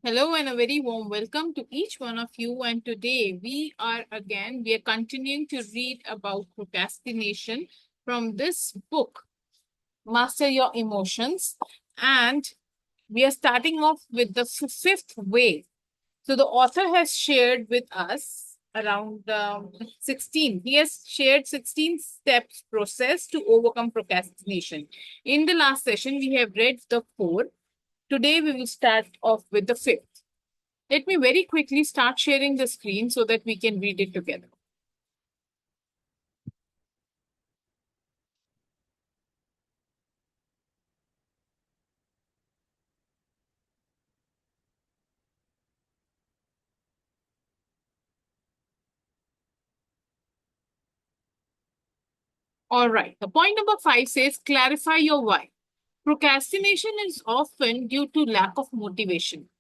Hello and a very warm welcome to each one of you. And today we are continuing to read about procrastination from this book, Master Your Emotions. And we are starting off with the fifth way. So the author has shared with us around 16. He has shared 16 steps process to overcome procrastination. In the last session, we have read the four. Today we will start off with the fifth. Let me very quickly start sharing the screen so that we can read it together. All right. The point number 5 says clarify your why. Procrastination is often due to lack of motivation.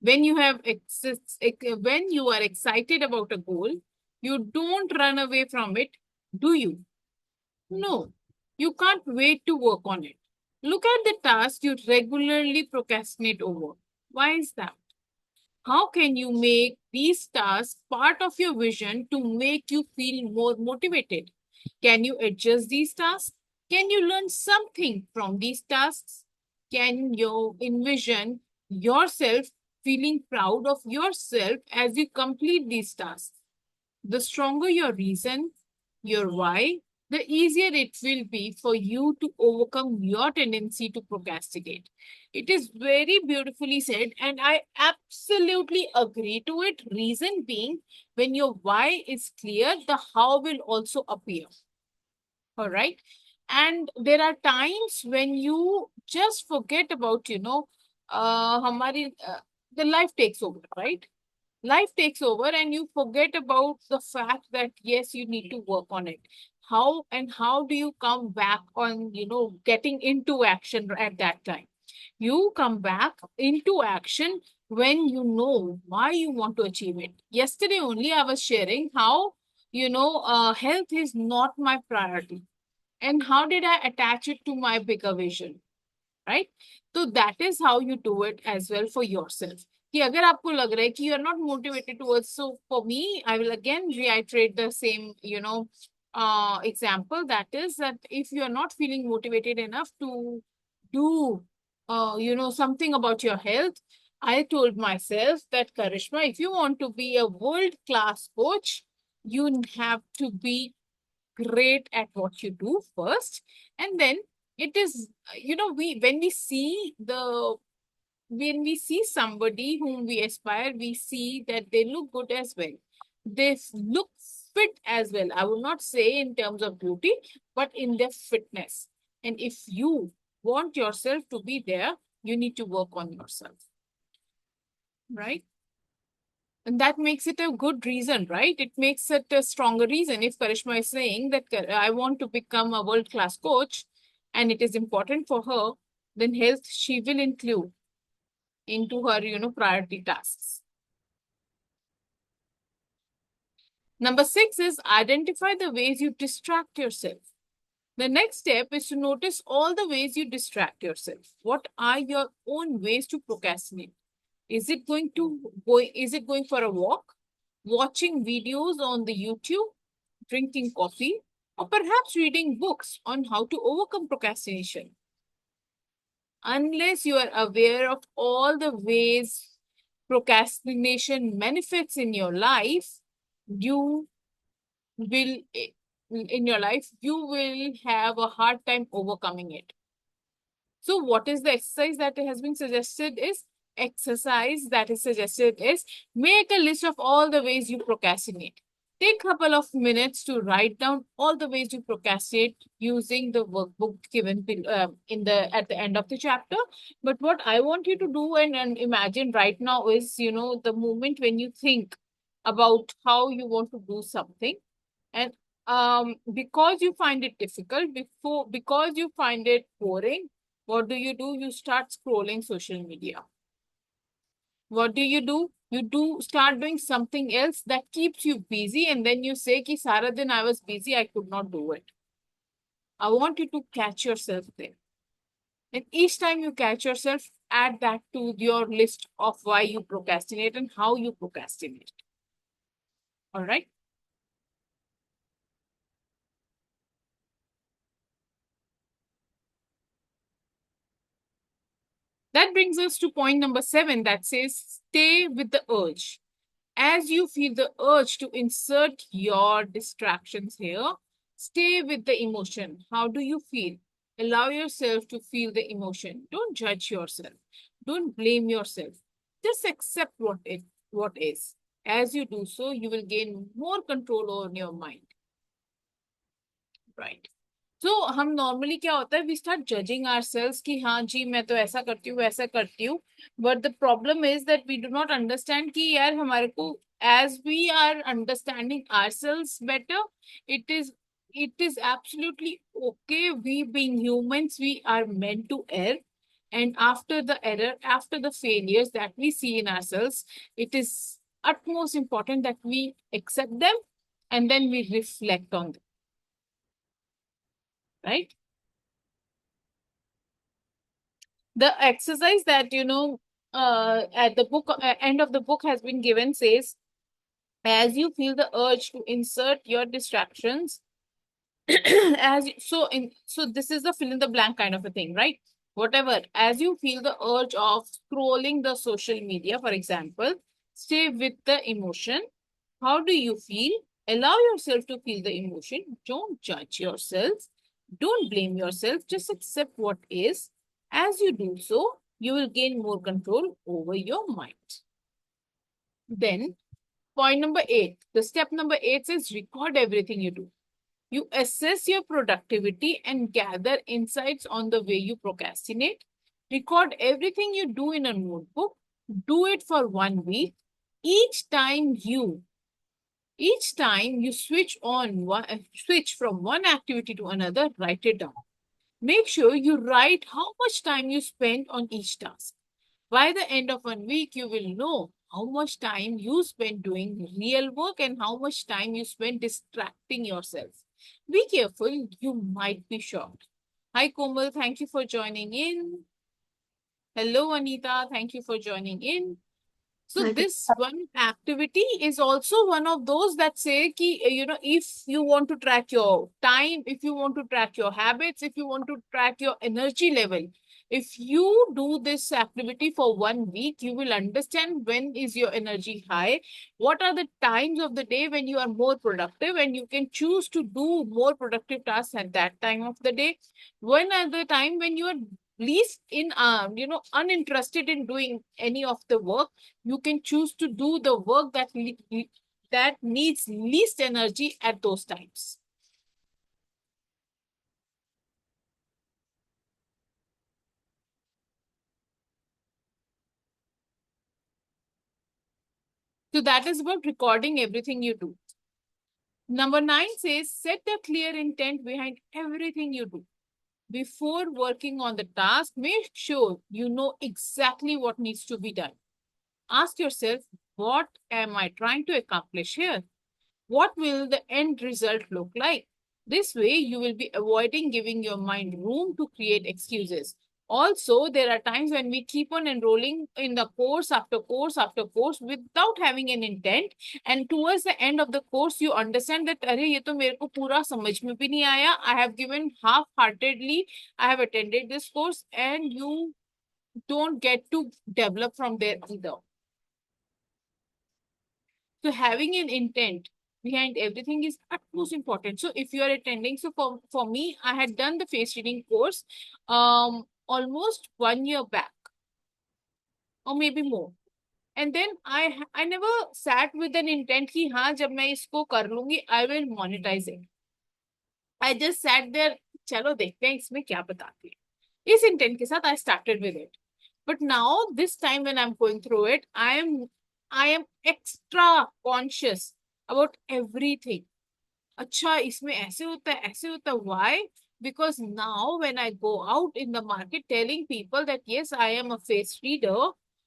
When you when you are excited about a goal, you don't run away from it, do you? No, you can't wait to work on it. Look at the task you regularly procrastinate over. Why is that? How can you make these tasks part of your vision to make you feel more motivated? Can you adjust these tasks? Can you learn something from these tasks? Can you envision yourself feeling proud of yourself as you complete these tasks? The stronger your reason, your why, the easier it will be for you to overcome your tendency to procrastinate. It is very beautifully said, and I absolutely agree to it. Reason being, when your why is clear, the how will also appear. All right. And there are times when you just forget about, the life takes over, right? Life takes over and you forget about the fact that yes, you need to work on it. How do you come back on, getting into action at that time? You come back into action when you know why you want to achieve it. Yesterday only I was sharing how, health is not my priority, and how did I attach it to my bigger vision, right? So that is how you do it as well for yourself. कि अगर आपको लग रहा है कि you are not motivated towards, so for me I will again reiterate the same example, that is that if you are not feeling motivated enough to do something about your health, I told myself that Karishma, if you want to be a world class coach, you have to be great at what you do first, and then it is we when we see somebody whom we aspire, we see that they look good as well, look fit as well. I would not say in terms of beauty, but in their fitness. And if you want yourself to be there, you need to work on yourself, right? And that makes it a good reason, right? It makes it a stronger reason. If Karishma is saying that I want to become a world class coach and it is important for her, then health she will include into her, priority tasks. Number 6 is identify the ways you distract yourself. The next step is to notice all the ways you distract yourself. What are your own ways to procrastinate? Is it going for a walk, watching videos on the YouTube, drinking coffee, or perhaps reading books on how to overcome procrastination? Unless you are aware of all the ways procrastination manifests in your life, you will you will have a hard time overcoming it. So what is the exercise that has been suggested is make a list of all the ways you procrastinate. Take a couple of minutes to write down all the ways you procrastinate using the workbook given at the end of the chapter. But what I want you to do and imagine right now is, the moment when you think about how you want to do something, and because you find it difficult, because you find it boring, what do? You start scrolling social media. What do? You do start doing something else that keeps you busy, and then you say ki sara din I was busy, I could not do it. I want you to catch yourself there. And each time you catch yourself, add that to your list of why you procrastinate and how you procrastinate. All right. That brings us to point number 7 that says stay with the urge. As you feel the urge to insert your distractions here, stay with the emotion. How do you feel? Allow yourself to feel the emotion. Don't judge yourself. Don't blame yourself. Just accept what is. As you do so, you will gain more control over your mind. Right. तो हम normally क्या होता है we start judging ourselves कि हाँ जी मैं तो ऐसा करती हूँ वैसा करती हूँ but the problem is that we do not understand कि यार हमारे को as we are understanding ourselves better it is absolutely okay. We being humans, we are meant to err, and after the error, after the failures that we see in ourselves, it is utmost important that we accept them and then we reflect on them, right? The exercise that at the book end of the book has been given says, as you feel the urge to insert your distractions so this is the fill in the blank kind of a thing, right? Whatever, as you feel the urge of scrolling the social media, for example, stay with the emotion. How do you feel? Allow yourself to feel the emotion. Don't judge yourself. Don't blame yourself. Just accept what is. As you do so, you will gain more control over your mind. Then, point number 8, the step number 8 says record everything you do. You assess your productivity and gather insights on the way you procrastinate. Record everything you do in a notebook. Do it for 1 week. Each time you switch from one activity to another, write it down. Make sure you write how much time you spend on each task. By the end of 1 week, you will know how much time you spend doing real work and how much time you spend distracting yourself. Be careful, you might be shocked. Hi Komal, thank you for joining in. Hello Anita, thank you for joining in. So this one activity is also one of those that say ki, if you want to track your time, if you want to track your habits, if you want to track your energy level, if you do this activity for 1 week, you will understand when is your energy high, what are the times of the day when you are more productive, and you can choose to do more productive tasks at that time of the day. When at the time when you are least uninterested in doing any of the work, you can choose to do the work that needs least energy at those times. So that is about recording everything you do. Number 9 says set a clear intent behind everything you do. Before working on the task, make sure you know exactly what needs to be done. Ask yourself, what am I trying to accomplish here? What will the end result look like? This way, you will be avoiding giving your mind room to create excuses. Also, there are times when we keep on enrolling in the course after course after course without having an intent. And towards the end of the course, you understand that, अरे ये तो मेरे को पूरा समझ में भी नहीं आया. I have given half-heartedly. I have attended this course, and you don't get to develop from there either. So having an intent behind everything is utmost important. So if you are attending, so for me, I had done the face reading course almost 1 year back or maybe more. And then I never sat with an intent कि हाँ जब मैं इसको कर लूंगी I will monetize it. I just sat there, चलो देखते हैं इसमें क्या बताती है. इस intent के साथ I started with it. But now this time when I'm going through it, I am extra conscious about everything. अच्छा इसमें ऐसे होता है. Why? Because now when I go out in the market telling people that yes, I am a face reader,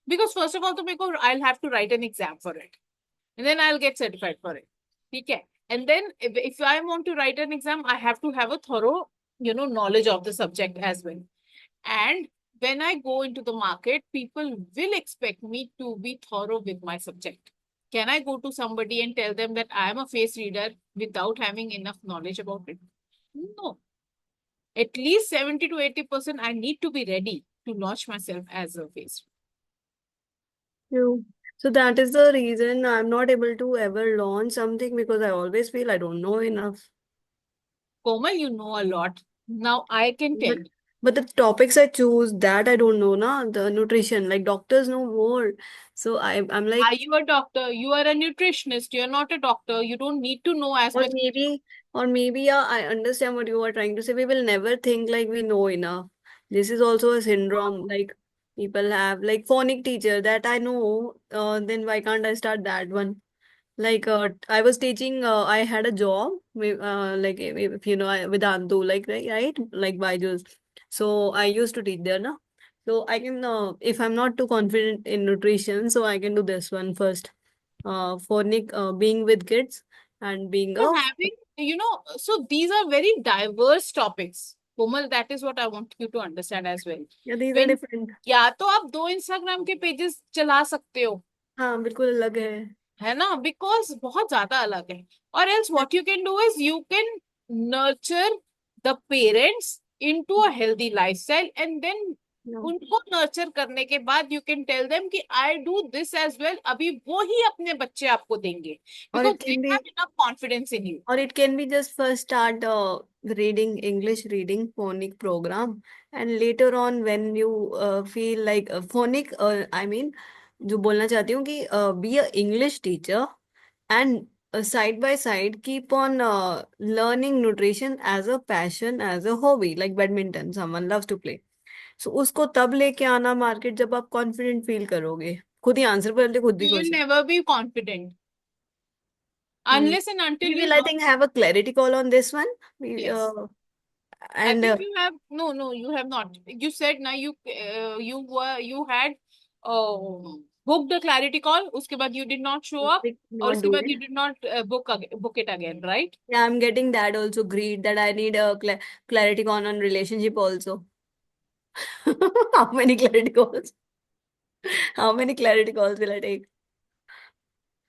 because first of all, I'll have to write an exam for it, and then I'll get certified for it. Okay. And then if I want to write an exam, I have to have a thorough, knowledge of the subject as well. And when I go into the market, people will expect me to be thorough with my subject. Can I go to somebody and tell them that I am a face reader without having enough knowledge about it? No. At least 70 to 80% I need to be ready to launch myself as a face reader. True. So that is the reason I'm not able to ever launch something because I always feel I don't know enough. Komal, you know a lot. Now I can tell But you. but the topics I choose that I don't know, na, the nutrition, like doctors know more. So I'm like, Are you a doctor? You are a nutritionist. You're not a doctor. You don't need to know as or much. maybe, or maybe, yeah, I understand what you are trying to say. We will never think like we know enough. This is also a syndrome. Like people have like phonic teacher that I know. Then why can't I start that one? Like I was teaching. I had a job. Like if you know Vedantu, like right, like Byju's. So I used to teach there, na. So I can, if I'm not too confident in nutrition, so I can do this one first. Phonic, being with kids and being So a, having, so these are very diverse topics. Komal, that is what I want you to understand as well. yeah, these are When different. या तो आप दो Instagram के pages चला सकते हो, हाँ बिल्कुल अलग है. है ना, बिकॉज बहुत ज्यादा अलग है. और else what you can do is you can nurture the parents into a healthy lifestyle and then No. उनको नर्चर करने के बाद यू कैन टेल देम कि I do this as well. अभी वो ही अपने बच्चे आपको देंगे और because it they can have be, enough confidence in you. or it can be just first start reading English reading phonic program, and later on when you feel like phonic, I mean जो बोलना चाहती हूँ कि be a English teacher and side by side keep on learning nutrition as a passion, as a hobby, like badminton someone loves to play. So उसको तब लेके आना market जब आप कॉन्फिडेंट फील करोगे. खुद ही आंसर पहले खुद ही You will question. never be confident unless and until We you will, I learn. think, have a clarity call on this one. We Yes. I and think you have no, you have not. You said now you had booked the clarity call. उसके बाद you did not show up. did और not उसके do बाद it. you did not book it again, right? Yeah, I'm getting that also. Greed that I need a clarity on relationship also. How many clarity calls? How many clarity calls will I take?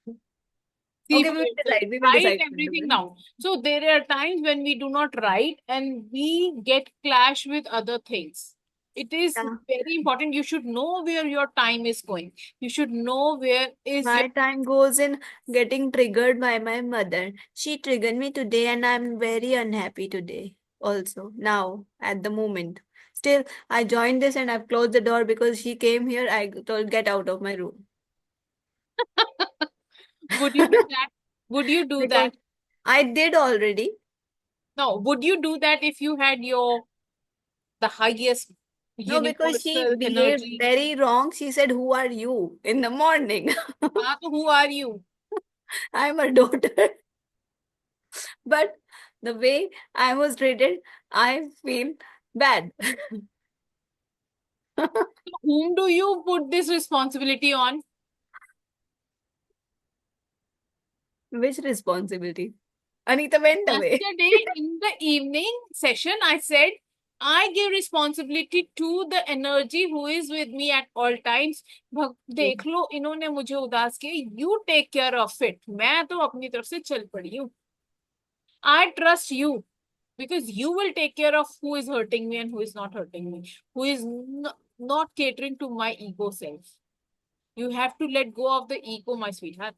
See, Okay, we will so decide. We will write decide everything together. down. So there are times when we do not write and we get clash with other things. It is Yeah. very important. You should know where your time is going. You should know where is your. My time goes in getting triggered by my mother. She triggered me today and I'm very unhappy today. Also, now, at the moment. Still, I joined this and I've closed the door because she came here. I told, get out of my room. Would you do that? Would you do Because that? I did already. No, would you do that if you had the highest No, because she universal behaved energy? very wrong. She said, who are you in the morning? हाँ, तो who are you? I'm a daughter. But the way I was treated, I feel bad. So whom do you put this responsibility on? Which responsibility? Anita went away. Yesterday in the evening session, I said, I give responsibility to the energy who is with me at all times. देख लो इन्होंने मुझे उदास किया. You take care of it. मैं तो अपनी तरफ से चल पड़ी हूँ. I trust you because you will take care of who is hurting me and who is not hurting me, who is not catering to my ego self. You have to let go of the ego, my sweetheart.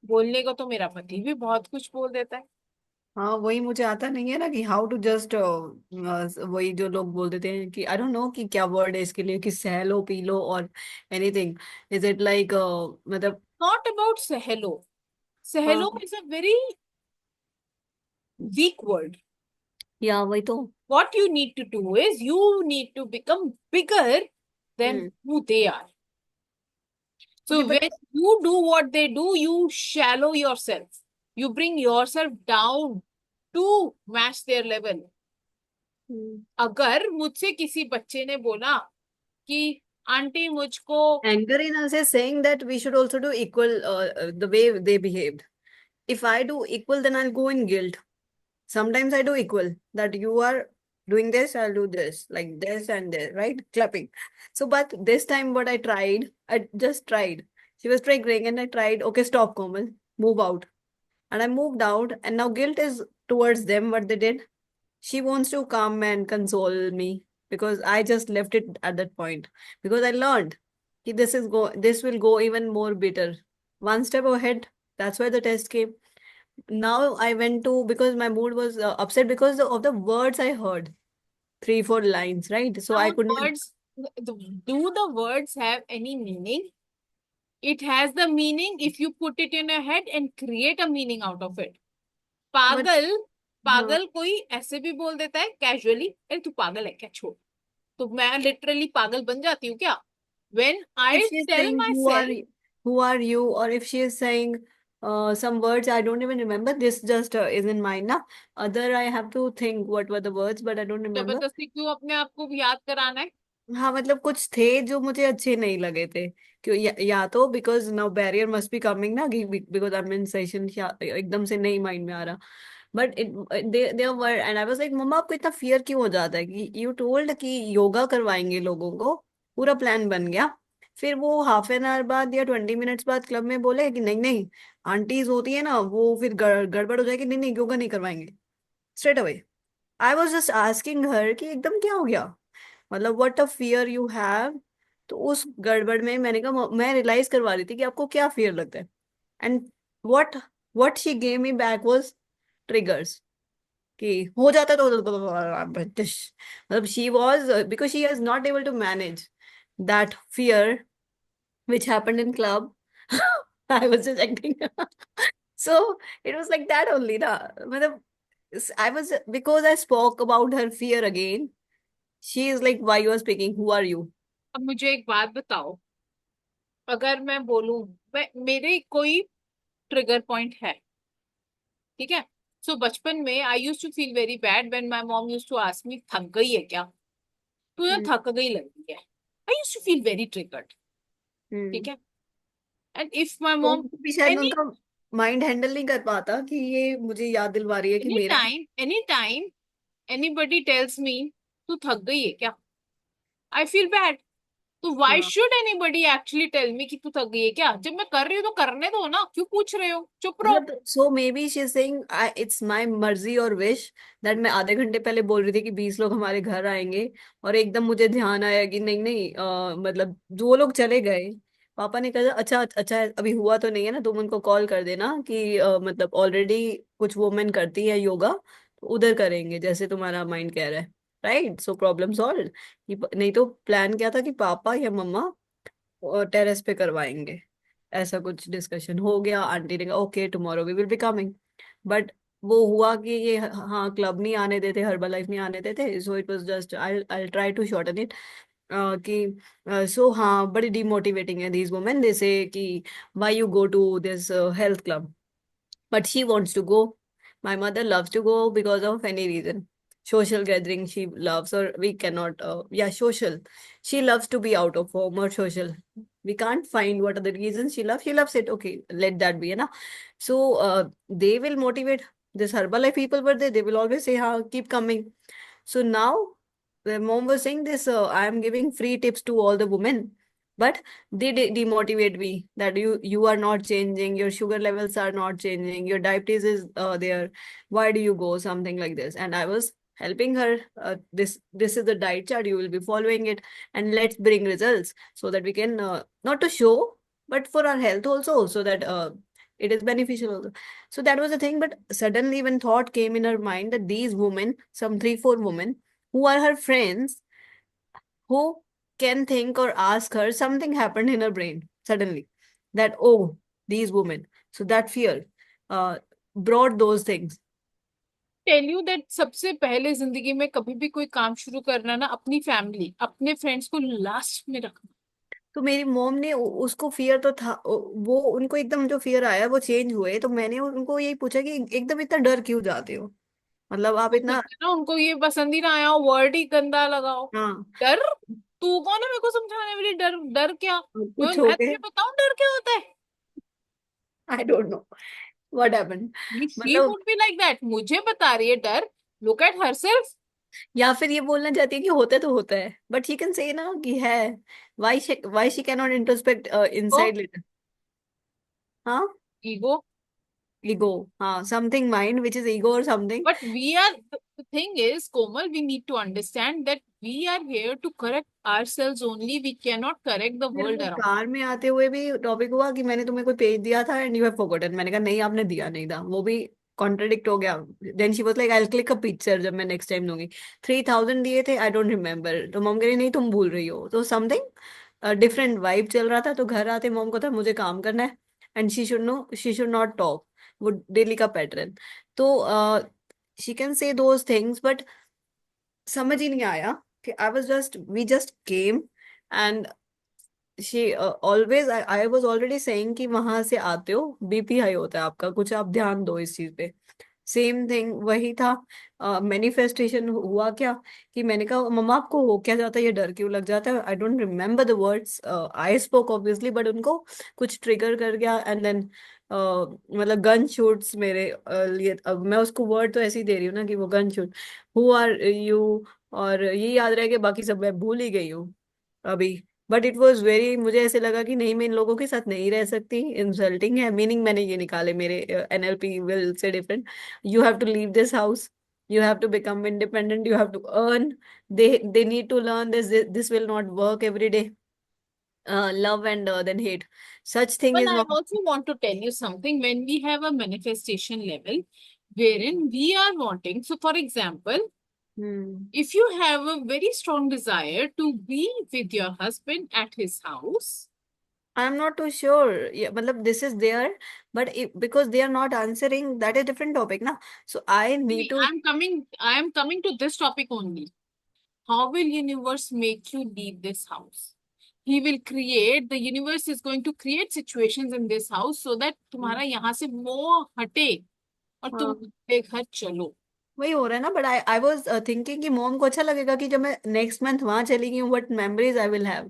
बोलने को तो मेरा पति भी बहुत कुछ बोल देता है. हाँ वही मुझे आता नहीं है ना कि हाउ टू जस्ट, वही जो लोग बोल देते हैं कि आई डोंट नो कि क्या वर्ड है इसके लिए, कि सह लो पी लो और एनीथिंग. इज इट लाइक मतलब. Not about Sehelo. हाँ. Sehelo is a very weak word. या वही तो. What you need to do is you need to become bigger than hmm. who they are. Okay So but. when you do what they do, you shallow yourself. You bring yourself down to match their level. अगर मुझसे किसी बच्चे ने बोला कि aunty मुझको. Anger in us is saying that we should also do equal, the way they behaved. If I do equal, then I'll go in guilt. Sometimes I do equal, that you are doing this, I'll do this, like this and this, right? Clapping. So, but this time what I just tried. She was triggering and I tried, okay, stop, Komal, move out. And I moved out, and now guilt is towards them, what they did. She wants to come and console me because I just left it at that point. Because I learned this will go even more bitter. One step ahead, that's why the test came. Now I went to, because my mood was upset because of the words I heard, 3 4 lines, right? So I Now, could not. words, do the words have any meaning? It has the meaning if you put it in your head and create a meaning out of it. But पागल, हाँ, पागल कोई ऐसे भी बोल देता है casually, अरे तू पागल है क्या, छोड़। तो मैं लिटरली पागल बन जाती हूँ क्या? When if I she's tell saying myself, who are you, or if she is saying some words I don't even remember. This just is in mind now. Other I have to think what were the words, but I don't remember. जबरदस्ती क्यों अपने आप को याद कराना है? हाँ, मतलब कुछ थे जो मुझे अच्छे नहीं लगे थे। क्यों? या तो because now barrier must be coming ना, because I am in session, एकदम से नहीं माइंड में आ रहा। But they were, and I was like, मम्मा आपको इतना फियर क्यों हो जाता है कि यू टोल्ड कि योगा करवाएंगे लोगों को, पूरा प्लान बन गया। फिर वो हाफ एन आवर बाद या 20 मिनट्स बाद क्लब में बोले कि नहीं नहीं, आंटीज होती है ना वो, फिर गड़बड़ हो जाएगी, नहीं नहीं योगा नहीं करवाएंगे straight away. I was just asking हर कि एकदम क्या हो गया, मतलब what a fear you have. तो उस गड़बड़ में मैंने कहा, मैं रियलाइज करवा रही थी कि आपको क्या फियर लगता है। And what what she gave me back was triggers, कि हो जाता है तो British, मतलब she was, because she is not able to manage that fear which happened in club. I was just acting. So it was like that only na, मतलब I was, because I spoke about her fear again. She is like, why you are speaking? Who are you? अब मुझे एक बात बताओ, अगर मैं बोलूं, मेरे कोई ट्रिगर पॉइंट है, ठीक है? सो बचपन में I used to feel very bad when my mom used to ask me, थक गई है क्या, तू यार हम्म। थक गई लग रही है। I used to feel very triggered, ठीक हम्म। है? एंड इफ माय तो मॉम उनको भी शायद एनी उनका माइंड हैंडल नहीं कर पाता कि ये मुझे याद दिलवा रही है कि मेरा। Any time anybody tells me तू थक गई है क्या, आई फील बैड। तो व्हाई हाँ, should anybody actually tell me कि तू थक गई है क्या? जब मैं कर रही हूँ तो करने दो ना, क्यों पूछ रहे हो, चुप रहो। मतलब so maybe she is saying, it's my मर्जी और विश दैट मैं आधे घंटे पहले बोल रही थी कि 20 लोग हमारे घर आएंगे, और एकदम मुझे ध्यान आया कि नहीं नहीं, मतलब जो लोग चले गए, पापा ने कहा अच्छा अच्छा अभी हुआ तो नहीं है ना, तुम उनको कॉल कर देना कि मतलब ऑलरेडी कुछ वुमेन करती है योगा, तो उधर करेंगे जैसे तुम्हारा माइंड कह रहा है, राइट? So problem solve. नहीं तो प्लान क्या था कि पापा या मम्मा टेरेस पे करवाएंगे, ऐसा कुछ डिस्कशन हो गया। आंटी ने कहा okay tomorrow we will be coming. But वो हुआ कि ये, हाँ, क्लब नहीं आने देते, हर्बल लाइफ नहीं आने देते, so it was just, I try to shorten it, कि सो हाँ, बड़ी डिमोटिवेटिंग है दीज वुमेन, दे से कि why you go to this health club, but she wants to go. My mother loves to go because of any reason. Social gathering she loves, or we cannot, yeah, social. She loves to be out of home or social. We can't find what are the reasons she loves. She loves it. Okay, let that be, na. So they will motivate. This Herbalife people were there. They will always say, "Ha, keep coming." So now the mom was saying this. I am giving free tips to all the women, but they demotivate me that you are not changing, your sugar levels are not changing, your diabetes is there, why do you go, something like this. And I was helping her, this is the diet chart, you will be following it, and let's bring results so that we can, not to show, but for our health also, so that it is beneficial also. So that was the thing. But suddenly when thought came in her mind that these women, some 3 4 women who are her friends, who can think or ask her, something happened in her brain suddenly, that oh, these women, so that fear uh, brought those things. Tell you that सबसे पहले जिंदगी में कभी भी कोई काम शुरू करना ना, अपनी फैमिली अपने फ्रेंड्स को लास्ट में रखना। तो मेरी मोम ने उसको फियर तो था, वो उनको एकदम जो फियर आया वो चेंज हुए, तो मैंने उनको यही पूछा कि एकदम इतना डर क्यों जाते हो, मतलब आप हो इतना। सकता है ना उनको ये पसंद ही ना आया हो, वर्ड ही गंदा लगाओ। हाँ, डर? तू कौन है मेरे को समझाने वाली? डर, डर क्या? कुछ हो मैं गए, तुझे बताऊं डर क्या होता है? आई don't no. What happened? She मतलब would be like that. मुझे बता रही है डर. Look at herself. या फिर ये बोलना चाहती है कि होता है तो होता है, बट शी कैन से ना कि है, why she can not introspect So inside little. हाँ, ego. ईगो, हाँ, something mind which is ego और something. But we are, the thing is, Komal, we need to understand that we are here to correct ourselves only. We cannot correct the फिर world वो around. Car में आते हुए भी topic हुआ कि मैंने तुम्हें कोई पेज दिया था एंड यू हैव फॉरगॉटन, मैंने कहा नहीं आपने दिया नहीं था, वो भी कॉन्ट्रडिक्ट हो गया। Then she was like I will click a picture जब मैं नेक्स्ट टाइम दूंगी। 3000 दिए थे, आई डोंट रिमेम्बर, तो मॉम कह रही नहीं तुम भूल रही हो, तो समथिंग डिफरेंट वाइब चल रहा था। तो घर आते मॉम को था मुझे काम करना है and she should no, she should not talk, वो डेली का पैटर्न। तो she can say those things, but समझ ही नहीं आया कि I was just, we just came and she always, I was already saying कि वहां से आते हो बीपी हाई होता है आपका, कुछ आप ध्यान दो इस चीज पे। सेम थिंग वही था। मैनिफेस्टेशन हुआ क्या कि मैंने कहा मम्मा आपको हो क्या जाता है, ये डर क्यों लग जाता है, आई don't remember the words, I spoke obviously, but उनको कुछ ट्रिगर कर गया एंड देन मतलब गन शूट्स मेरे लिए। अब मैं उसको वर्ड तो ऐसे ही दे रही हूँ ना कि वो gun shoot, who are you, और ये याद रह के बाकी सब मैं भूल ही गई हूँ अभी। बट इट वॉज वेरी, मुझे ऐसे लगा कि नहीं मैं इन लोगों के साथ नहीं रह सकती, इंसल्टिंग है। मीनिंग मैंने ये निकाले मेरे, NLP will say different, you have to leave this house, you have to become independent, you have to earn, they need to learn this will not work every day, love and then hate, such thing Well, is I not. also want to tell you something. When we have a manifestation level wherein we are wanting, so for example, Hmm. if you have a very strong desire to be with your husband at his house, I'm not too sure, yeah, matlab this is there, but if, because they are not answering, that is different topic na, so I need see, to. I am coming to this topic only. How will universe make you leave this house? He will create, the universe is going to create situations in this house so that तुम्हारा यहाँ से मोह हटे और तुम हाँ, अपने घर चलो. वही हो रहा है ना, बट आई वाज थिंकिंग कि मॉम को अच्छा लगेगा कि जब मैं नेक्स्ट मंथ वहां चली गई हूँ what memories I will have,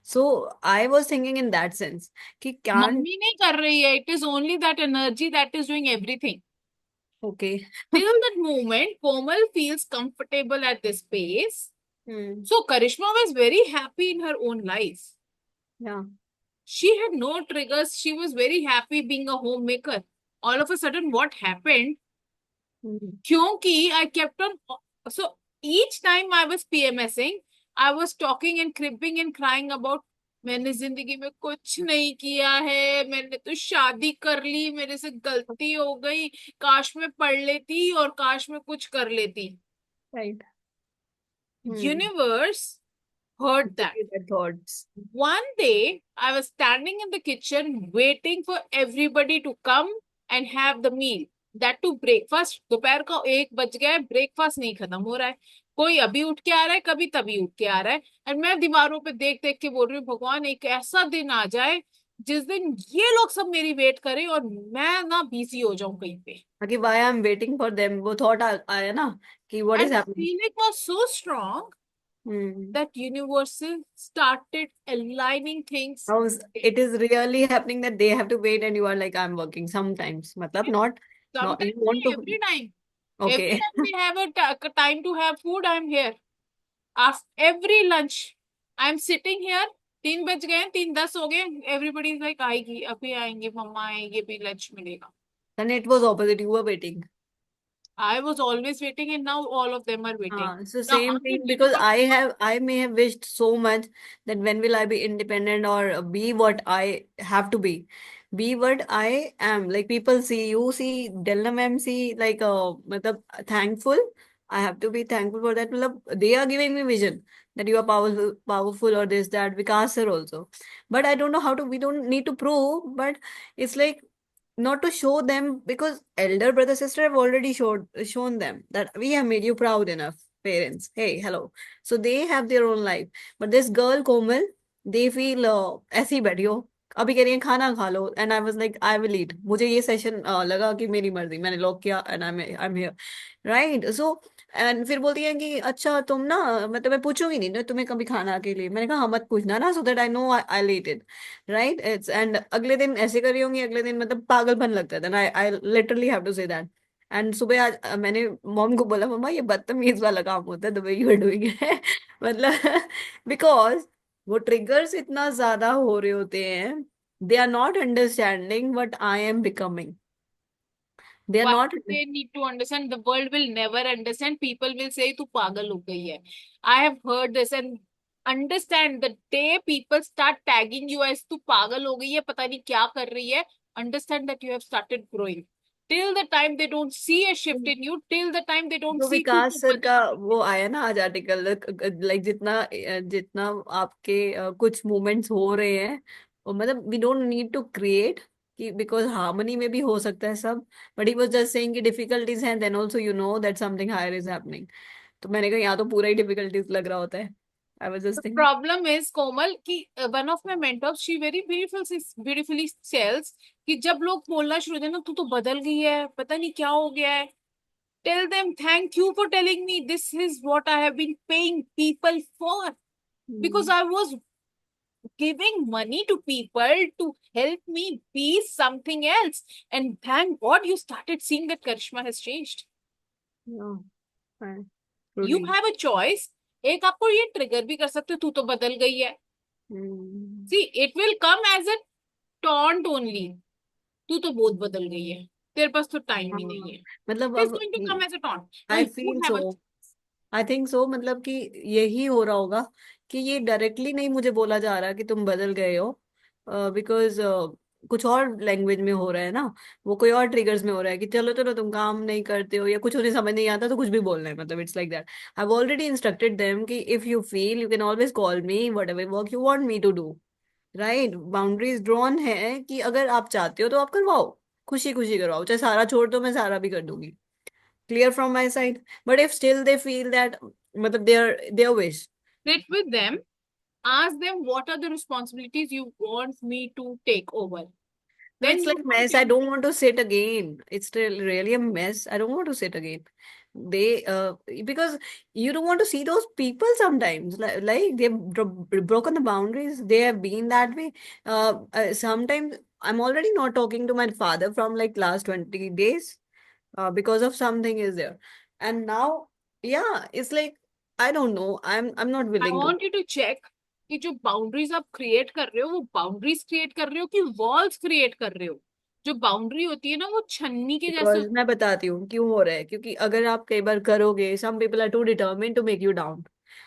so I was thinking in that sense कि कैन। मम्मी नहीं कर रही है. It is only that energy that is doing everything. Okay. Till that moment, Komal feels comfortable at this space. Hmm. So Karishma was very happy in her own life. या। She had no triggers. She was very happy being a homemaker. All of a sudden, what happened? Kyunki I kept on. So each time I was PMSing, I was talking and cribbing and crying about मैंने जिंदगी में कुछ नहीं किया है, मैंने तो शादी कर ली, मेरे से गलती हो गई, काश मैं पढ़ लेती और काश मैं कुछ कर लेती. Right. Hmm. Universe heard that. Thoughts. One day, I was standing in the kitchen waiting for everybody to come and have the meal. That to breakfast. दोपहर का 1 बज गया है, ब्रेकफास्ट नहीं खत्म हो रहा है. कोई अभी उठ के आ रहा है, कभी तभी उठ के आ रहा है. और मैं दीवारों पे देख देख के बोल रही हूँ भगवान एक ऐसा दिन आ जाए जिस दिन ये लोग सब मेरी वेट करें और मैं ना बिजी हो जाऊं कहीं पे. कि why I am waiting for them, वो थॉट आया ना कि what And is the happening. feeling was so strong hmm. that universe started aligning things. How it is really happening that they have to wait and you are like I am working sometimes, मतलब not, not Sometimes, you want to. every time. Okay. Every time they have a time to have food, I'm here. After every lunch, I'm sitting here. 3 बज गए, 3:10 हो गए. Everybody is like, आएगी, अभी आएंगे, मम्मा आएंगे, अभी लंच मिलेगा. Then it was opposite, you were waiting. I was always waiting, and now all of them are waiting. So Now, same अगर thing because universe, I may have wished so much that when will I be independent or be what I have to be what I am. Like people see, you see, Delna ma'am see, like matlab, thankful. I have to be thankful for that. Matlab, they are giving me vision that you are powerful or this, that. Vikas sir also. But I don't know how to, we don't need to prove, but it's like not to show them because elder brother sister have already shown them that we have made you proud enough, parents, hey hello, so they have their own life. But this girl Komal, they feel ऐसे ही बैठी हो, अभी कह रही है खाना खा लो, and I was like I will eat, मुझे ये सेशन लगा कि मेरी मर्जी, मैंने लॉक किया and I am here, right. So and फिर बोलती है कि अच्छा तुम ना, मैं तुम्हें पूछूंगी नहीं ना तुम्हें कभी खाना के लिए। मैंने कहा हाँ मत पूछना ना, so that I know I at it, right. It's and अगले दिन ऐसे करी होंगी, अगले दिन मतलब पागलपन लगता था ना, I literally have to say that. And सुबह आज मैंने मॉम को बोला मम्मा ये बदतमीज वाला काम होता है the way you are doing है मतलब बिकॉज वो ट्रिगर्स इतना ज्यादा हो रहे होते हैं, they are not understanding what I am becoming, they are Why not. they need to understand? The world will never understand. People will say तू पागल हो गई है. I have heard this and understand the day people start tagging you as तू पागल हो गई है पता नहीं क्या कर रही है. Understand that you have started growing. Till the time they don't see a shift in you, till the time they don't जो see तू विकास तो सर बदल. का वो आया ना आज आर्टिकल, लाइक जितना जितना आपके कुछ मूवमेंट्स हो रहे हैं, वो मतलब we don't need to create, कि बिकॉज हार्मनी में भी हो सकता है सब, but he was just saying कि डिफिकल्टीज हैं, then also you know that something higher is happening. तो मैंने कहा यहाँ तो पूरा ही डिफिकल्टीज लग रहा होता है। I was The just thinking. problem is कोमल कि one of my mentors she very beautifully tells कि जब लोग बोलना शुरू होते हैं ना तू तो बदल गई है पता नहीं क्या हो गया है. Tell them thank you for telling me this is what I have been paying people for because I was giving money to people to help me be something else. And thank God you started seeing that Karishma has changed. You truly. have a choice. एक आपको ये trigger भी कर सकते हो तू तो बदल गई है. See, it will come as a taunt only. तू तो बहुत बदल गई है तेरे पास तो टाइम ही नहीं है. मतलब It is अब going to come as a taunt. No, I you feel have so, a I think so, मतलब कि यही हो रहा होगा कि ये डायरेक्टली नहीं मुझे बोला जा रहा कि तुम बदल गए हो, बिकॉज कुछ और लैंग्वेज में हो रहा है ना, वो कोई और ट्रिगर्स में हो रहा है कि चलो चलो तुम काम नहीं करते हो या कुछ उन्हें समझ नहीं आता तो कुछ भी बोलना है, मतलब it's like that. I have already instructed them कि if you feel you can always call me whatever work you want me to do, right. Boundaries drawn है कि अगर आप चाहते हो तो आप करवाओ, खुशी खुशी करवाओ, चाहे सारा छोड़ दो मैं सारा भी कर दूंगी, clear from my side. But if still they feel that matlab their wish, sit with them. Ask them what are the responsibilities you want me to take over. no, Then it's you like don't mess. I change. don't want to sit again. It's still really a mess. I don't want to sit again. They because you don't want to see those people sometimes, like they've broken the boundaries. They have been that way. Sometimes I'm already not talking to my father from like last 20 days, because of something is there, and now yeah, it's like I don't know. I'm not I willing to. want you to check कि जो boundaries आप create कर रहे हो वो boundaries create कर रहे हो कि वॉल्स क्रिएट कर रहे हो. जो बाउंड्री होती है ना वो छन्नी के जैसे. बिकॉज मैं बताती हूँ क्यों हो रहा है, क्योंकि अगर आप कई बार करोगे, some people are to determine to make you down,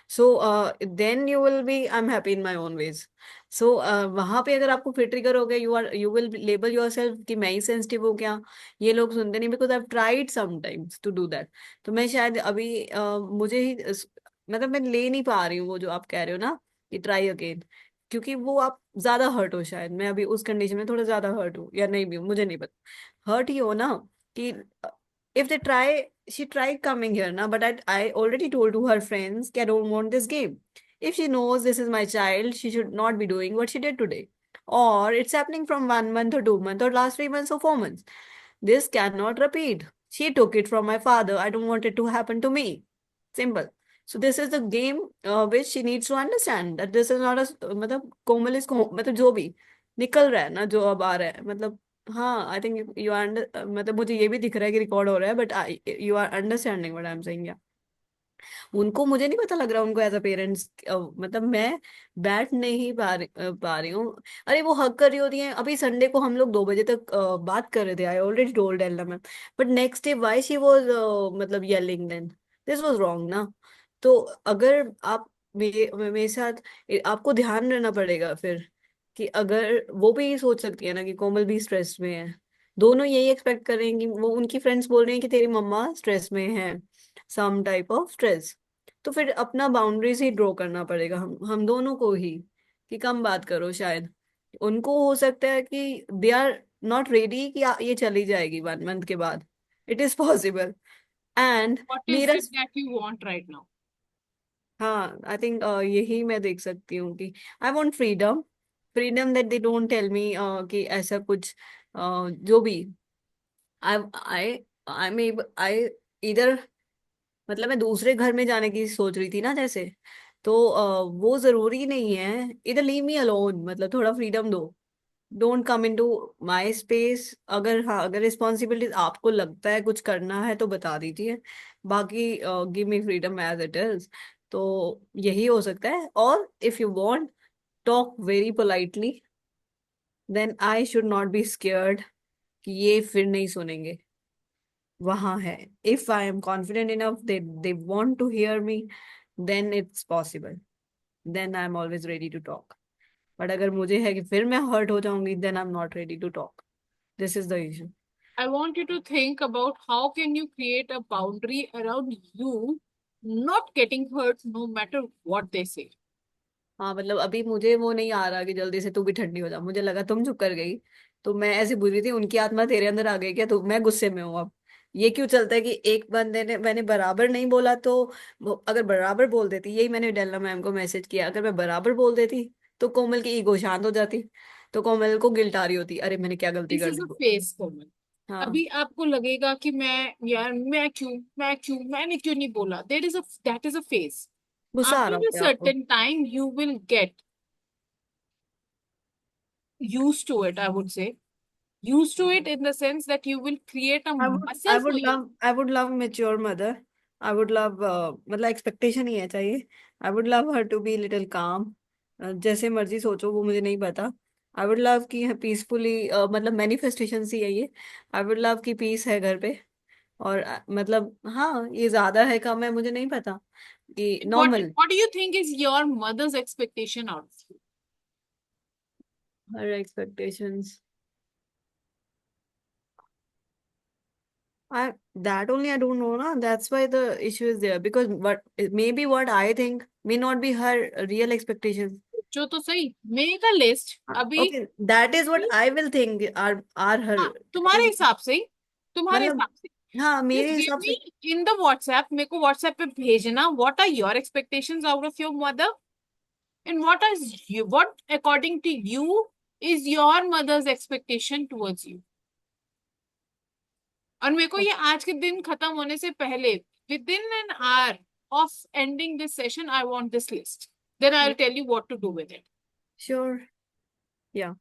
so then you will be I am happy in my own ways. So वहां पे अगर आपको फिर ट्रिगर हो गया, you will label yourself कि मैं ही सेंसिटिव हूँ क्या, ये लोग सुनते नहीं, because I have tried sometimes to do that. तो मैं शायद अभी मुझे ही मतलब मैं ले नहीं पा रही हूँ वो जो आप कह रहे हो ना कि ट्राई अगेन, क्योंकि वो आप ज्यादा हर्ट हो, शायद मैं अभी उस कंडीशन में थोड़ा ज्यादा हर्ट हूँ या नहीं भी हूँ, मुझे नहीं पता। हर्ट ही हो ना कि if they try, she tried coming here now, but I already told to her friends that I don't want this game. If she knows this is my child, she should not be doing what she did today, or it's happening from 1 month or 2 months or last 3 months or 4 months. This cannot repeat. She took it from my father. I don't want it to happen to me. Simple. So this is the game which she needs to understand that this is not a मतलब कोमल is मतलब जो भी निकल रहा है ना, जो अब आ रहा है, मतलब हाँ, आई थिंक यू आर मतलब मुझे ये भी दिख रहा है कि रिकॉर्ड हो रहा है, but you are understanding what I am saying. उनको मुझे नहीं पता लग रहा उनको एज अ पेरेंट्स, मतलब मैं बैठ नहीं पा रही हूँ। अरे वो हक कर रही होती है, अभी संडे को हम लोग 2 बजे तक बात कर रहे थे, I already told Ella ma'am, but next day why she was मतलब yelling, then this was wrong ना। तो अगर आप मेरे साथ आपको ध्यान रहना पड़ेगा फिर कि अगर वो भी सोच सकती है ना कि कोमल भी स्ट्रेस में है, दोनों यही एक्सपेक्ट करेंगी, वो उनकी फ्रेंड्स बोल रही हैं कि तेरी मम्मा स्ट्रेस में है, सम टाइप ऑफ स्ट्रेस, तो फिर अपना बाउंड्रीज ही ड्रॉ करना पड़ेगा हम दोनों को ही, कि कम बात करो। शायद उनको हो सकता है कि दे आर नॉट रेडी कि ये चली जाएगी 1 मंथ के बाद, it is possible. And What is मेरा it that you want right now? हाँ, आई थिंक यही मैं देख सकती हूँ कि I want freedom, freedom that they don't tell me कि ऐसा कुछ जो भी आई आई आई मे आई इधर मतलब मैं दूसरे घर में जाने की सोच रही थी ना जैसे, तो वो जरूरी नहीं है, इधर लीव मी अलोन, मतलब थोड़ा फ्रीडम दो, don't come into my space. अगर हाँ, अगर रिस्पॉन्सिबिलिटीज आपको लगता है कुछ करना है तो बता दीजिए, बाकी give me freedom as it is. तो यही हो सकता है। और if you want, talk very politely, then I should not be scared कि ये फिर नहीं सुनेंगे। वहां है, if I am confident enough, they want to hear me, then it's possible, then I am always ready to talk. But अगर मुझे है कि फिर मैं हर्ट हो जाऊंगी, then I am not ready to talk. This is the issue. I want you to think about how can you create a boundary around you not getting hurt no matter what they say. हाँ मतलब अभी मुझे वो नहीं आ रहा कि जल्दी से तू भी ठंडी हो जा, मुझे लगा तुम चुप कर गई तो मैं ऐसे बुरी थी, उनकी आत्मा तेरे अंदर आ गई क्या, तो मैं गुस्से में हूँ अब। ये क्यों चलता है कि एक बंदे ने, मैंने बराबर नहीं बोला तो अगर बराबर बोल देती, यही मैंने डेल्ला मैम को मैसेज किया, अगर मैं बराबर बोल देती तो कोमल की ईगो शांत हो जाती, तो कोमल को गिल्ट आ रही होती, अरे मैंने क्या गलती This कर is the. a phase, Komal. हाँ, अभी आपको लगेगा कि मैंने क्यों नहीं बोला. That is a phase. गुस्सा आ After रहा a होता है आपको। certain time, you will get used to it, I would say. Used to it in the sense that you will create a I muscle would for you. Love I would love mature mother. I would love, मतलब expectation ही है चाहिए। I would love her to be little calm. जैसे मर्जी सोचो, वो मुझे नहीं पता। आई वुड लव कि पीसफुली, मतलब मैनिफेस्टेशन सी है ये। आई वुड लव कि पीस है घर पे। और मतलब हाँ, ये ज्यादा है कम है मुझे नहीं पता, कि What normal. What do you think is your mother's expectation out of you? Her expectations, I that only I don't know na. That's why the issue is there, because what maybe what I think may not be her real expectations. जो तो सही. Make a list. अभी Okay, that is what I will think are her, हाँ, तुम्हारे because हिसाब से ही. तुम्हारे मतलब हिसाब से. हाँ Just मेरे give हिसाब me से। in the WhatsApp. मेरे को WhatsApp पे भेजना. What are your expectations out of your mother? And what according to you is your mother's expectation towards you? और मेरे को ये आज के दिन खत्म होने से पहले, within an hour of ending this session, I want this list. Then I'll tell you what to do with it. Sure, yeah,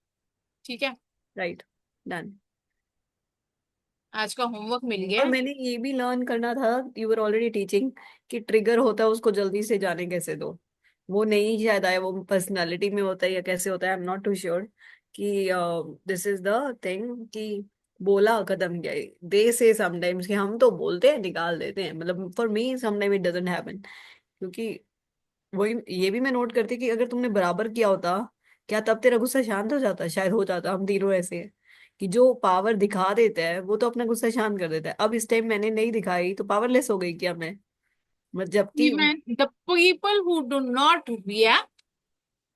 ठीक है. right, done. आज का होमवर्क मिल गया और है. मैंने ये भी लर्न करना था, यू वर ऑलरेडी टीचिंग, कि ट्रिगर होता है उसको जल्दी से जाने कैसे दो। वो नहीं शायद आया, वो पर्सनालिटी में होता है या कैसे होता है, I am not too sure कि दिस इज द थिंग कि बोला खत्म गया। दे से समटाइम्स कि हम तो बोलते हैं निकाल देते हैं, मतलब for me sometime it doesn't happen. क्योंकि वही ये भी मैं नोट करती कि अगर तुमने बराबर किया होता, क्या तब तेरा गुस्सा शांत हो जाता, शायद हो जाता। हम तीनों ऐसे हैं कि जो पावर दिखा देता है वो तो अपना गुस्सा शांत कर देता है। अब इस टाइम मैंने नहीं दिखाई तो पावरलेस हो गई क्या मैं, मतलब जबकि Even the people who do not react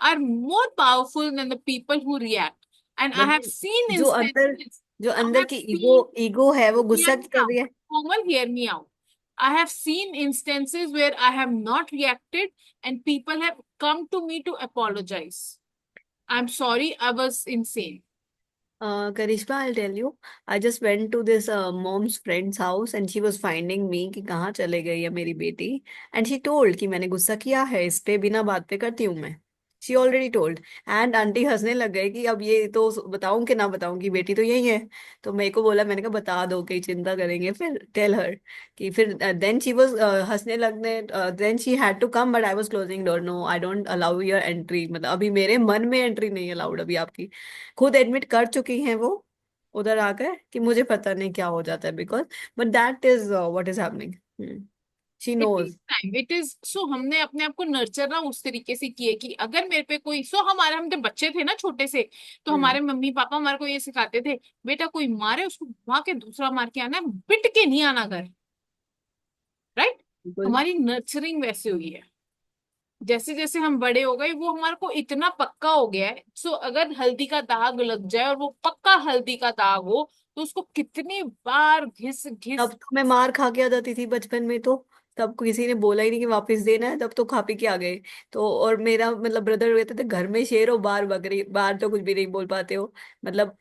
are more powerful than the people who react. And I have मतलब seen जो अंदर, instances. जो I अंदर have की ईगो, seen. ईगो है वो Hear गुस्सा me कर out. रही है। Komal, hear me out. I have seen instances where I have not reacted and people have come to me to apologize. I'm sorry, I was insane. Karishma, I'll tell you, I just went to this mom's friend's house and she was finding me कि कहाँ चले गई है मेरी बेटी, and she told कि मैंने गुस्सा किया है इस पे, बिना बात पे करती हूँ मैं। She already told, and aunty हंसने लग गए कि अब ये तो बताऊं कि ना बताऊं कि बेटी तो यही है। तो मेरे को बोला, मैंने कहा बता दो, कहीं चिंता करेंगे फिर, टेल हर कि फिर देन शी वाज हंसने लगने, then she had to come but I was closing door, no I don't allow your entry, मतलब अभी मेरे मन में एंट्री नहीं अलाउड अभी आपकी। खुद एडमिट कर चुकी हैं वो उधर आकर कि मुझे पता नहीं क्या हो जाता है, because but that is what is happening, she It is knows. time. It is so हमने अपने आप को नर्चर ना उस तरीके से किए कि अगर मेरे पे कोई हम जब बच्चे थे ना छोटे से, तो हमारे मम्मी पापा हमारे को ये सिखाते थे, बेटा कोई मारे उसको वहां के दूसरा मार के आना है, पिट के नहीं आना घर. राइट. बिल्कुल। हमारी नर्चरिंग वैसे हुई है. जैसे जैसे हम बड़े हो गए वो हमारे को इतना पक्का हो गया है. सो अगर हल्दी का दाग लग जाए और वो पक्का हल्दी का दाग हो, तो उसको कितनी बार घिस तब घिस. तो मैं मार खा के आ जाती थी बचपन में, तो तब किसी ने बोला ही नहीं कि वापस देना है, तब तो खा पी के आ गए। तो और मेरा मतलब ब्रदर कहते थे घर में शेर हो बाहर बकरी, बाहर तो कुछ भी नहीं बोल पाते हो, मतलब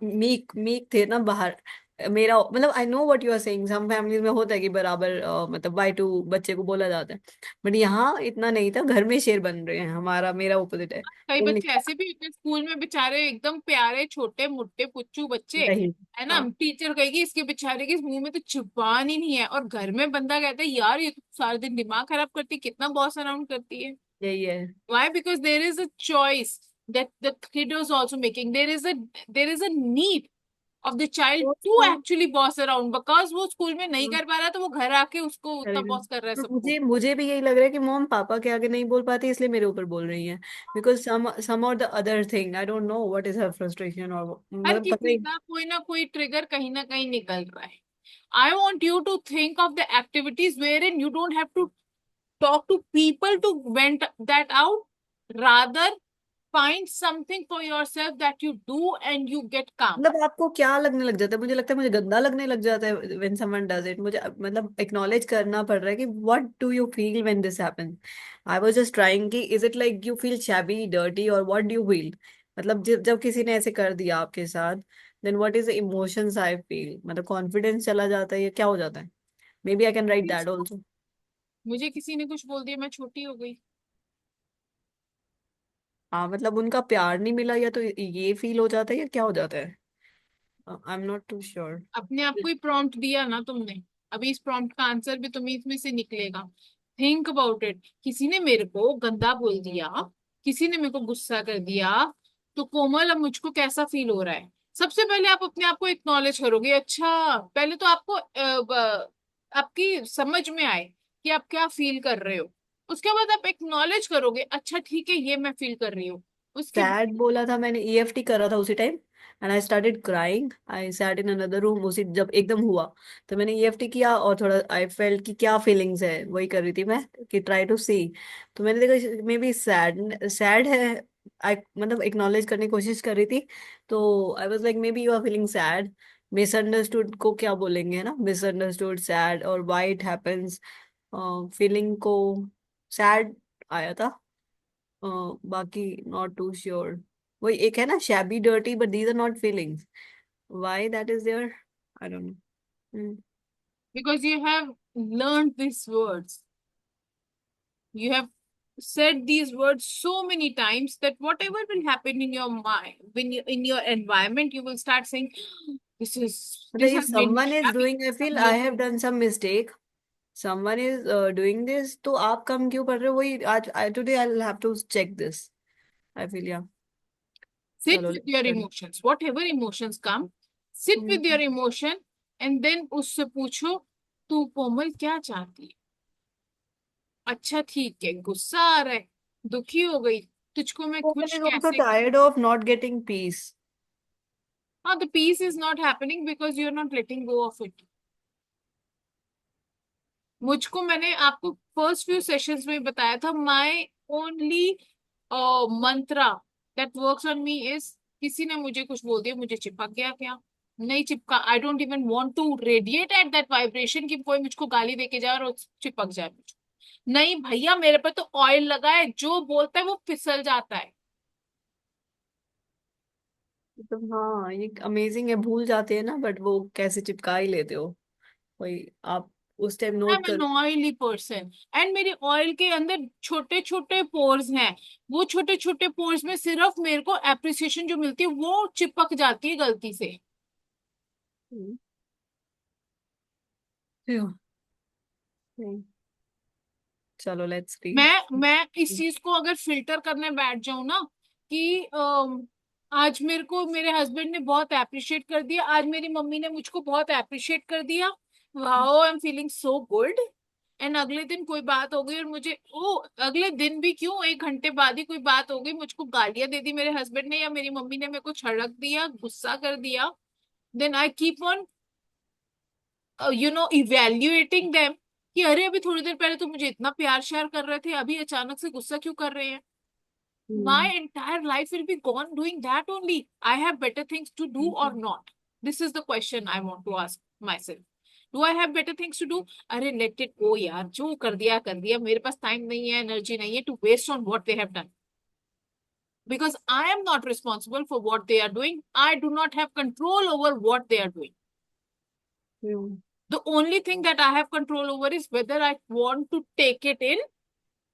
मीक मीक थे ना बाहर। मेरा मतलब I know what you are saying, some families में होता है कि बराबर मतलब बाय टू बच्चे को बोला जाता है, बट यहाँ इतना नहीं था, घर में शेर बन रहे हैं, हमारा मेरा ओपोजिट है। कई Only- बच्चे ऐसे भी होते हैं स्कूल में बेचारे एकदम प्यारे छोटे मोटे पुच्चू बच्चे, वही। है ना, हाँ टीचर कहेगी इसके बेचारे के मुंह में तो जुबान ही नहीं है, और घर में बंदा कहता है यार ये तो सारा दिन दिमाग खराब करती है, कितना बॉस अराउंड करती है। यही है। Why? Because there is a choice that the kid is also making. There is a need of the child तो to actually boss around, because वो स्कूल में नहीं कर पा रहा तो वो घर आके उसको उतना करेक्ट। बॉस कर रहा है तो सबको। मुझे भी यही लग रहा है कि मॉम पापा के आगे नहीं बोल पाती इसलिए मेरे ऊपर बोल रही हैं, बिकॉज सम और the other thing I don't know what is her frustration, और हर मतलब पता किसी ही। का कोई ना कोई ट्रिगर कहीं ना कहीं निकल रहा है। I want you to think of the activities wherein you don't have to talk to people to vent that out. Rather, find something for yourself that you do and you get calm. मतलब आपको क्या लगने लग जाता है, मुझे लगता है मुझे गंदा लगने लग जाता है व्हेन समवन डज इट, मुझे मतलब एक्नॉलेज करना पड़ रहा है कि what do you feel when this happens. I was just trying कि is it like you feel shabby dirty और व्हाट डू यू फील, मतलब जब किसी ने ऐसे कर दिया आपके साथ, then what is the emotions I feel, मतलब कॉन्फिडेंस चला जाता है या क्या हो जाता है। Maybe I can write that also. मुझे किसी ने कुछ बोल दिया मैं छोटी हो गई। हाँ मतलब उनका प्यार नहीं मिला या तो ये फील हो जाता है या क्या हो जाता है, I am not too sure. अपने आप को ही प्रॉम्प्ट दिया ना तुमने, अभी इस प्रॉम्प्ट का आंसर भी तुम्हें इसमें से निकलेगा। थिंक अबाउट इट, किसी ने मेरे को गंदा बोल दिया, किसी ने मेरे को गुस्सा कर दिया, तो कोमल अब मुझको कैसा फील हो रहा है। सबसे पहले आप अपने आप को एक्नॉलेज करोगे, अच्छा पहले तो आपको आपकी समझ में आए कि आप क्या फील कर रहे हो। उसके बाद आप एक्नॉलेज करोगे, अच्छा ठीक है ये मैं फील कर रही हूँ। उसके सैड बोला था मैंने, ईएफटी कर रहा था उसी time, and I started crying, I sat in another room, उसी जब एकदम हुआ तो मैंने ईएफटी किया और थोड़ा आई फेल्ट कि क्या फीलिंग्स है वही कर रही थी मैं, कि ट्राई टू सी। तो मैंने देखा मे बी सैड सैड है, आई मतलब एक्नॉलेज करने की कोशिश कर रही थी, तो I was like maybe you are feeling sad, misunderstood को क्या बोलेंगे है ना, मिसअंडरस्टूड सैड और व्हाई इट हैपेंस, फीलिंग को सैड आया था, बाकी नॉट टू श्योर। वही एक है ना shabby dirty, but these are not feelings, why that is there I don't know. because you have learned these words, you have said these words so many times that whatever will happen in your mind, when you in your environment, you will start saying, मतलब this if has made me someone is happy. doing, I feel I ये have done some mistake, someone is doing this, तो आप कम क्यों पढ़ रहे हो, वही आज I today I will have to check this, I feel या। sit चलो with your let's emotions, whatever emotions come, sit with your study। emotion, and then उससे पूछो तू कोमल क्या चाहती है। अच्छा ठीक है गुस्सा आ रहा है, दुखी हो गई, तुझको मैं Woman खुश is also कैसे कर। tired of not getting peace। हाँ, the peace is not happening because you're not letting go of it। मुझको मैंने आपको फर्स्ट फ्यू सेशंस में बताया था, my only Mantra that works on me is, किसी ने मुझे कुछ बोल दिया मुझे चिपक गया क्या, नहीं चिपका, I don't even want to radiate at that vibration कि कोई मुझको गाली देके जाए और चिपक जाए मुझको। नहीं भैया मेरे पे तो ऑयल लगा है, जो बोलता है वो फिसल जाता है। मतलब हाँ ये अमेजिंग है, भूल जाते हैं ना, बट वो कैसे चिपका ही लेते हो, वही आप उस टाइम आई नोट एम एन करो। ऑयली पर्सन, एंड मेरे ऑयल के अंदर छोटे छोटे पोर्स हैं, वो छोटे छोटे पोर्स में सिर्फ मेरे को एप्रिसिएशन जो मिलती है वो चिपक जाती है गलती से। हम्म, हम्म, चलो लेट्स सी। मैं इस चीज को अगर फिल्टर करने बैठ जाऊं ना कि आज मेरे को मेरे हस्बैंड ने बहुत अप्रिशिएट कर दिया, आज मेरी मम्मी ने मुझको बहुत अप्रिशिएट कर दिया, wow I am feeling so good. And अगले दिन कोई बात हो गई और मुझे ओ, अगले दिन भी क्यों, एक घंटे बाद ही कोई बात हो गई, मुझको गालियां दे दी मेरे हस्बैंड ने या मेरी मम्मी ने मेरे को झड़क दिया गुस्सा कर दिया, then I keep on evaluating them कि अरे अभी थोड़ी देर पहले तो मुझे इतना प्यार शेयर कर रहे थे, अभी अचानक से गुस्सा क्यों कर रहे हैं। My hmm, entire life will be gone doing that only. I have better things to do or not? This is the question I want to ask myself. Do I have better things to do? अरे let it go यार, जो कर दिया, मेरे पास time नहीं है energy नहीं है to waste on what they have done, because I am not responsible for what they are doing. I do not have control over what they are doing. Hmm. The only thing that I have control over is whether I want to take it in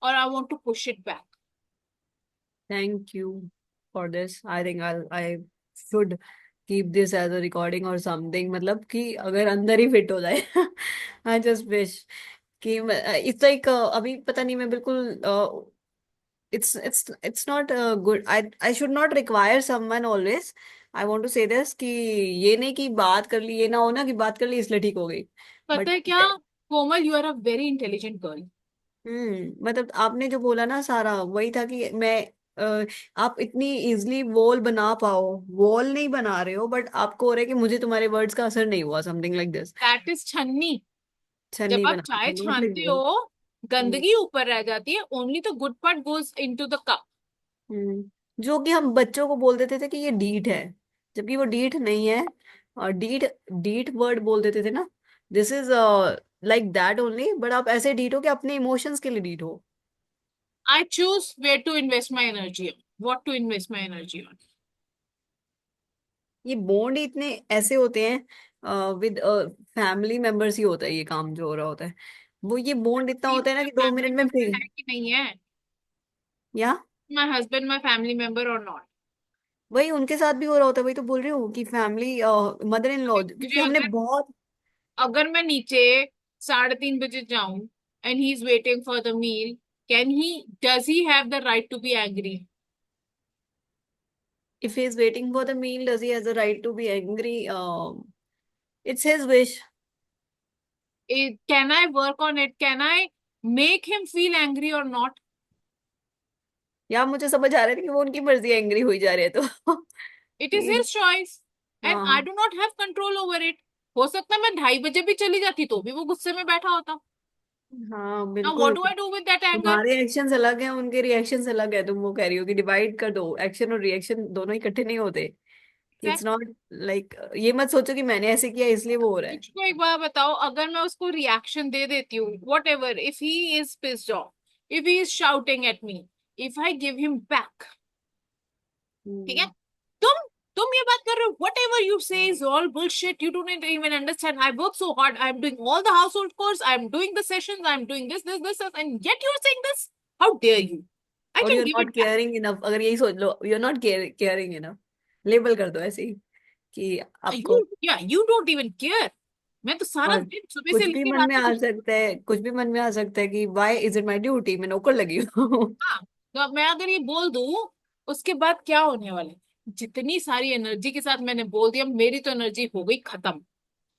or I want to push it back. Thank you for this. I think I should keep this as a recording और something, मतलब कि अगर अंदर ही fit हो जाए। I just wish कि it's like अभी पता नहीं, मैं बिल्कुल it's not good. I should not require someone always. I want to say this कि ये नहीं कि बात कर ली, ये ना हो ना कि बात कर ली इसलिए ठीक हो गई। पता बट है क्या, Komal, you are a very intelligent girl. मतलब आपने जो बोला ना सारा वही था कि मैं आप इतनी इजीली वॉल बना पाओ, वॉल नहीं बना रहे हो, बट आपको हो रहा है कि मुझे तुम्हारे वर्ड्स का असर नहीं हुआ, something like this. That is छन्नी. अच्छा जब नहीं आप बना चाय कंप्लीटली छानते वॉल। हो, गंदगी ऊपर रह जाती है. Only the good part goes into the cup. जो कि हम बच्चों को बोल देते थे कि ये डीठ है, जबकि वो डीठ नहीं है। और डीठ डीठ वर्ड बोल देते थे ना, this is like that only, but आप ऐसे डीठ हो कि अपने इमोशंस के लिए डीठ हो। I choose where to invest my energy on, what to invest my energy on. ये बॉन्ड इतने ऐसे होते हैं विद फैमिली मेंबर्स ही होता है ये काम जो हो रहा होता है। वो ये बॉन्ड इतना See, होता है ना मेरा कि 2 मिनट फैमिली में मेंबर फिर है कि नहीं है? या my husband my family member और नॉट? वही उनके साथ भी हो रहा होता है, वही तो बोल रही हूँ कि फैमिली मदर इन लॉ, मुझे क्योंकि हमने अगर बहुत। अगर मैं नीचे 3:30 बजे जाऊं and he is waiting for the meal, can he, does he have the right to be angry? If he is waiting for the meal does he has the right to be angry? It's his wish. Can I work on it? Can I make him feel angry और not? या मुझे समझ आ रहा है कि वो उनकी मर्जी एंग्री हुई जा रही है तो it is his choice and I हाँ do not have control over it. हो सकता है मैं 2:30 बजे भी चली जाती तो भी वो गुस्से में बैठा होता. हाँ नाउ व्हाट बिल्कुल। Do I do with that anger? तुम्हारे एक्शंस अलग हैं, उनके रिएक्शंस अलग है, तुम वो कह रही हो कि डिवाइड कर दो, एक्शन और रिएक्शन दोनों इकट्ठे नहीं होते। इट्स नॉट लाइक ये मत सोचो कि मैंने ऐसे किया इसलिए वो हो रहा है। मुझको एक बात बताओ, अगर मैं उसको रिएक्शन दे देती हूँ, what ever, if he is pissed off, if he is shouting at me, if I give him back, ठीक है, हम्म। तुम तुम ये बात कर रहे हो, whatever you say is all bullshit, you don't even understand, I work so hard, I am doing all the household chores, I am doing the sessions, I am doing this and yet you are saying this. How dare you? I और can you are give not it back. Caring enough, अगर यही सोच लो, you are not caring enough, label कर दो ऐसे ही कि आपको। You don't even care. मैं तो सारा और दिन सुबह कुछ से भी लेके मन रात में तक. आ सकता है, कुछ भी मन में आ सकता है कि why is it my duty, मैं नौकर लगी हूँ। हाँ, तो अब मैं अगर ये बोल दूं, उसके बाद क्या होने वाला है? जितनी सारी एनर्जी के साथ मैंने बोल दिया, मेरी तो एनर्जी हो गई खत्म.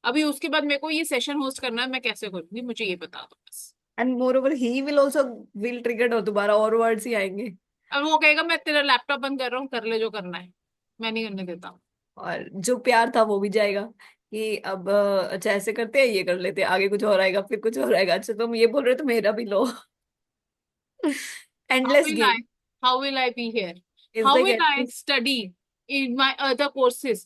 अभी उसके बाद मेरे को ये सेशन होस्ट करना है, मैं कैसे करूंगी? मुझे ये बता दो बस. And more over he will also will triggered, और दोबारा और वर्ड्स ही आएंगे। अब वो कहेगा मैं तेरा लैपटॉप बंद कर रहा हूँ, कर ले जो करना है. मैं नहीं करने देता. और जो प्यार था वो भी जाएगा कि अब अच्छा ऐसे करते हैं, ये कर लेते हैं, आगे कुछ और आएगा, फिर कुछ और आएगा, अच्छा तुम ये बोल रहे हो तो मेरा भी लो। How endless will I? Game How will I be here? Is How like will I endless. study in my other courses?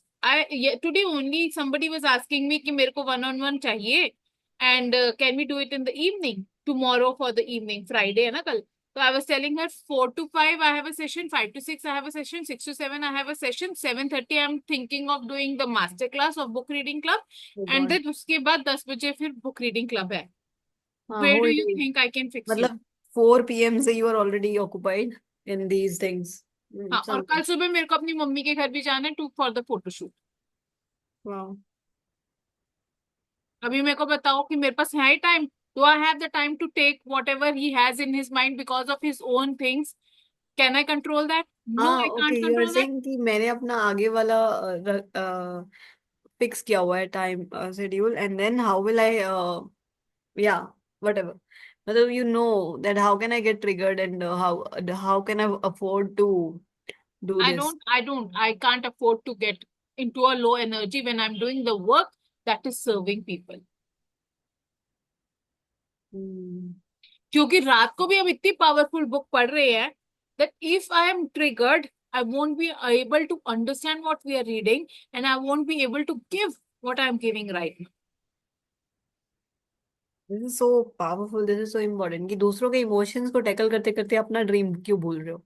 Today only somebody was asking me कि मेरे को one on one चाहिए, and can we do it in the evening tomorrow for the evening? Friday है ना कल. So I was telling her 4 to 5 I have a session, 5 to 6 I have a session, 6 to 7 I have a session, 7:30 I'm thinking of doing the master class of book reading club, oh and God. then उसके बाद 10 बजे फिर book reading club है. हाँ Where do whole you day, think I can fix you? मतलब 4 PM से you are already occupied in these things. हाँ, और कल समझ। सुबह मेरे को अपनी मम्मी के घर भी जाना है टू फॉर द फोटोशूट. वाह। अभी मेरे को बताओ कि मेरे पास है ही time? Do I have the time to take whatever he has in his mind because of his own things? Can I control that? No, हाँ I okay, can't you are control that. Saying कि मैंने अपना आगे वाला fix किया हुआ है time schedule, and then how will I या whatever, मतलब you know that how can I get triggered, and how can I afford to do this. I can't afford to get into a low energy when I'm doing the work that is serving people. Hmm. क्योंकि रात को भी हम इतनी powerful book पढ़ रहे हैं that if I am triggered, I won't be able to understand what we are reading, and I won't be able to give what I'm giving right now. This is so powerful, this is so important कि दूसरों के emotions को tackle करते करते अपना dream क्यों भूल रहे हो।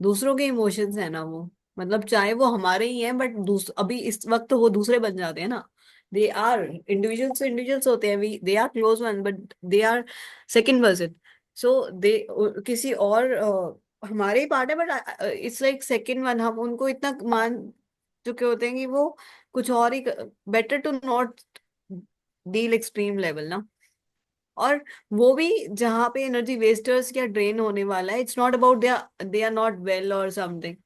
दूसरों के इमोशंस है ना वो, मतलब चाहे वो हमारे ही हैं, बट अभी इस वक्त वो दूसरे बन जाते हैं ना, they are individuals, तो individuals होते हैं, we they are close ones, but they are second person. So they किसी और हमारे ही पार्ट है, but it's like second one. हम उनको इतना मान चुके होते हैं कि वो कुछ और ही, better to not deal extreme level ना. और वो भी जहाँ पे एनर्जी वेस्टर्स या ड्रेन होने वाला है, it's not about they are not well और समथिंग,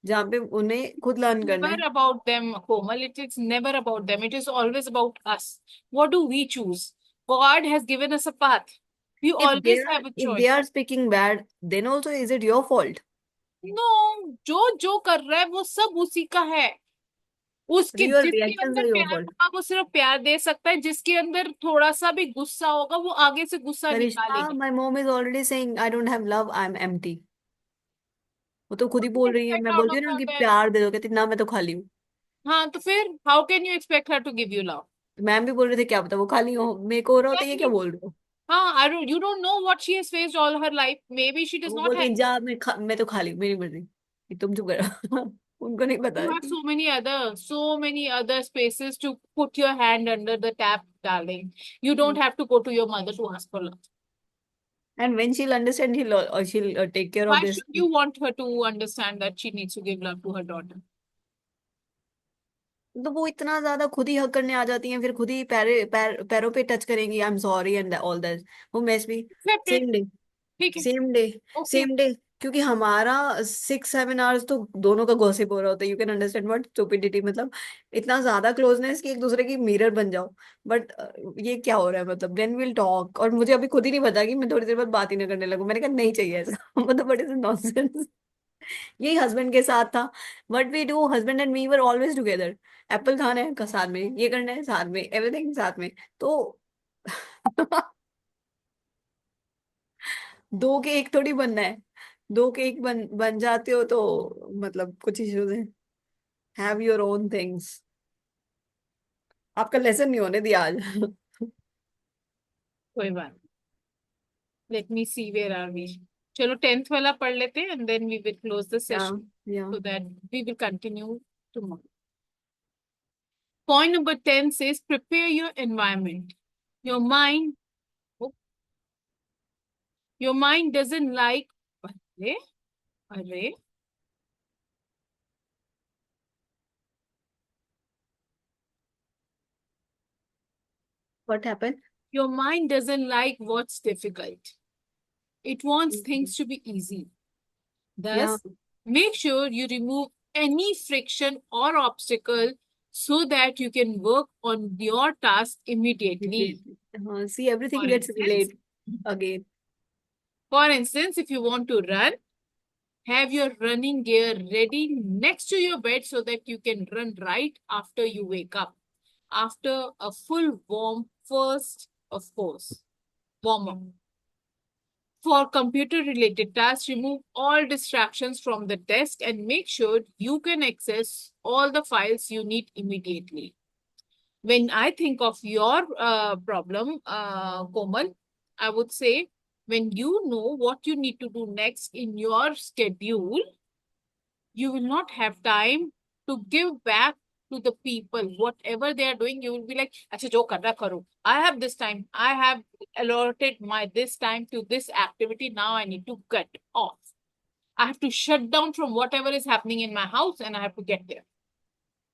जहाँ पे उन्हें खुद लर्न करना Never है. about them, Komal. It is never about them. It is always about us. What do we choose? God has given us a path. We always have a If they choice. are speaking bad, then also is it your fault? No, जो जो कर रहा है वो सब उसी का है। उसके Your जिसके reactions अंदर are your प्यार fault. होगा वो सिर्फ प्यार दे सकता है, जिसके अंदर थोड़ा सा भी गुस्सा होगा वो आगे से गुस्सा करिश्मा, निकालेगा। my mom is already saying I don't have love, I'm empty. वो तो खुद ही बोल रही है, Expect मैं out बोलती of हूँ ना her कि that। प्यार दे दो, कहती ना मैं तो खाली हूँ. हाँ तो फिर how can you expect her to give you love? Ma'am भी बोल रहे थे क्या पता वो खाली हो, मेरे को हो रहा होता है, ये क्या बोल रहे हो. हाँ, I don't, you don't know what she has faced all her life. Maybe she does वो not बोलती have. है जा, मैं तो खाली हूँ, मेरी मर्जी, कि तुम चुप करो. उनको नहीं पता You है. have so many other spaces to put your hand under the tap, darling. You don't have to go to your mother to ask for love. And when she'll understand, she'll take care of Why this. should you want her to understand that she needs to give love to her daughter? तो वो इतना ज्यादा खुद ही हक करने आ जाती हैं, फिर खुद ही पैरों पे टच करेंगी, I am sorry and all that. वो मैस भी Accept it. सेम डे, ठीक है। Same day, Okay. Same day. क्योंकि हमारा 6-7 आवर्स तो दोनों का गॉसिप हो रहा होता है. You can understand what stupidity, मतलब इतना ज्यादा क्लोजनेस कि एक दूसरे की मिरर बन जाओ. बट ये क्या हो रहा है, मतलब देन विल टॉक. और मुझे अभी खुद ही नहीं पता कि मैं थोड़ी देर बाद बात ही ना करने लगूं. मैंने कहा नहीं चाहिए ऐसा. मतलब बड़े से नॉनसेंस. यही हस्बैंड के साथ था. What we do, husband and me were always together. Apple खाना है साथ में, ये करना है साथ में, एवरीथिंग साथ में. तो दो के एक थोड़ी बनना है. दो के एक बन बन जाते हो तो मतलब कुछ इश्यूज हैं. Have your own things. आपका लेसन नहीं होने दिया आज. कोई बात। Let me see where are we. चलो 10th वाला पढ़ लेते हैं and then we will close the या session या so that we will continue tomorrow. Point number 10 says prepare your environment. Your mind, oh, your mind doesn't like, अरे, अरे, what happened. your mind doesn't like what's difficult. It wants things to be easy. या Thus, make sure you remove any friction or obstacle so that you can work on your task immediately. हाँ, see everything For gets instance, relate again. if you want to run, have your running gear ready next to your bed so that you can run right after you wake up. After a full warm first, of course, warm up. For computer related tasks, remove all distractions from the desk and make sure you can access all the files you need immediately. When I think of your problem, Komal, I would say when you know what you need to do next in your schedule, you will not have time to give back to the people whatever they are doing. You will be like, acha jo kar raha karo, I have this time, I have allotted my this time to this activity, now I need to cut off, I have to shut down from whatever is happening in my house and I have to get there.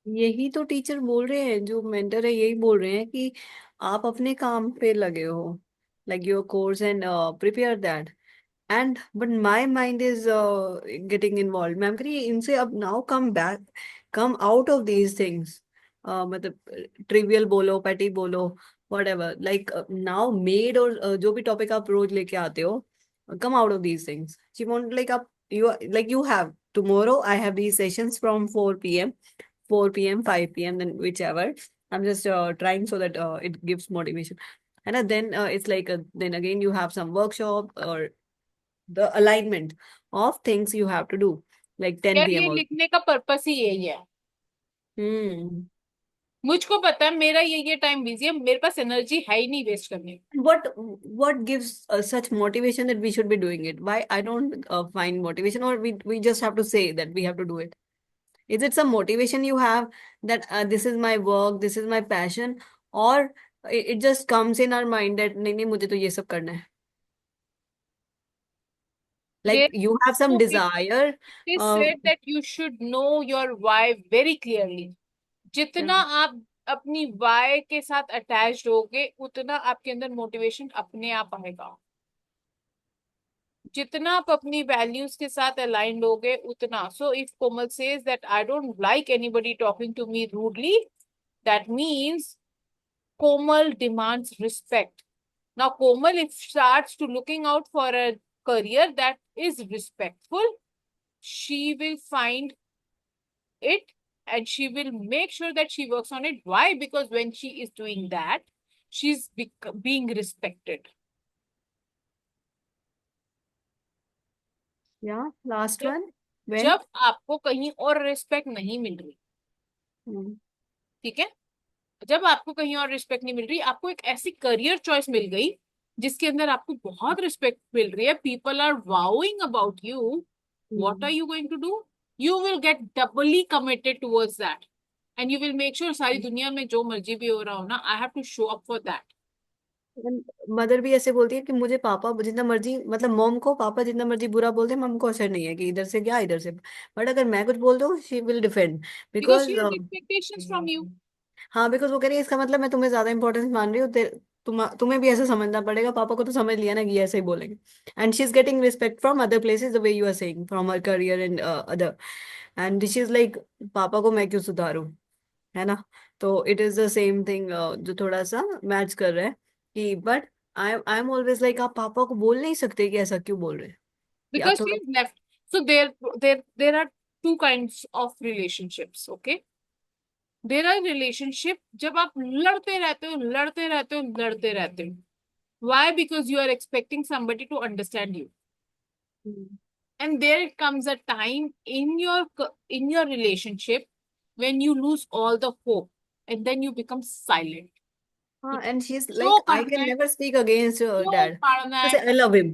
यही तो teacher बोल रहे हैं, जो mentor है यही बोल रहे हैं कि आप अपने काम पे लगे हो, like your course and prepare that. And but my mind is getting involve. Ma'am करिए इनसे अब now come back, come out of these things. मतलब ट्रिवियल बोलो, पैटी बोलो, what ever, like now made और जो भी टॉपिक आप रोज लेके आते हो, come out of these things. She want like आप, you like you have tomorrow I have these sessions from 4 p.m., 4 p.m., 5 p.m., then whichever. I'm just trying so that it gives motivation. And then it's like then again you have some workshop or the alignment of things you have to do, like यार 10 ये p.m. also. लिखने का purpose ही यही है। Hmm. मुझको पता है मेरा ये टाइम बिजी है, मेरे पास एनर्जी है ही नहीं वेस्ट करने। What gives such motivation that we should be doing it? Why I don't find motivation, or we just have to say that we have to do it. Is it some motivation you have that this is my work, this is my passion, or it just comes in our mind that नहीं नहीं मुझे तो ये सब करना है? Like There, you have some so desire. it is uh, said that you should know your why very clearly. जितना yeah. आप अपनी वाई के साथ अटैच्ड होगे उतना आपके अंदर मोटिवेशन अपने आप आएगा। जितना आप अपनी वैल्यूज के साथ अलाइंड होगे उतना। So if Komal says that I don't like anybody talking to me rudely, that means Komal demands respect. Now Komal if starts to looking out for a career that is respectful, she will find it and she will make sure that she works on it. Why? Because when she is doing that, she's being respected. Yeah, last जब one. When? जब आपको कहीं और respect नहीं मिल रही, Hmm. ठीक है, जब आपको कहीं और रिस्पेक्ट नहीं मिल रही, आपको एक ऐसी करियर चॉइस मिल गई जिसके अंदर आपको बहुत रिस्पेक्ट मिल रही है, people are vowing about you, what are Hmm. You going to do? You will get doubly committed towards that and you will make sure सारी दुनिया में जो मर्जी भी हो रहा हो ना, I have to show up for that. Mother भी ऐसे बोलती है कि मुझे पापा जितना मर्जी, मतलब मॉम को पापा जितना मर्जी बुरा बोलते, मॉम को असर नहीं है कि इधर से क्या इधर से, बट अगर मैं कुछ बोल दूँ she will defend because she because. Has expectations from you. हाँ, बिकॉज वो कह रही है इसका मतलब मैं तुम्हें ज्यादा इंपॉर्टेंस मान रही हूँ, तुम्हें भी ऐसा समझना पड़ेगा, पापा को तो समझ लिया ना कि ये ऐसे ही बोलेंगे। And she is getting respect from other places the way you are saying from her career and other, and she is like पापा को मैं क्यों सुधारूं, है ना? तो it is the same thing जो थोड़ा सा मैच कर रहा है कि but I am always like आप पापा को बोल नहीं सकते कि ऐसा क्यों बोल रहे हैं, कि आप Because थोड़ा। she's left. So there are two kinds of relationships, okay? There are relationship जब आप लड़ते रहते हो लड़ते रहते हो लड़ते रहते हो। Why? Because you are expecting somebody to understand you. Hmm. And there comes a time in your relationship when you lose all the hope and then you become silent. हाँ, एंड शी इज जो like I करना can है, never speak against जो dad, पढ़ना है। I love him.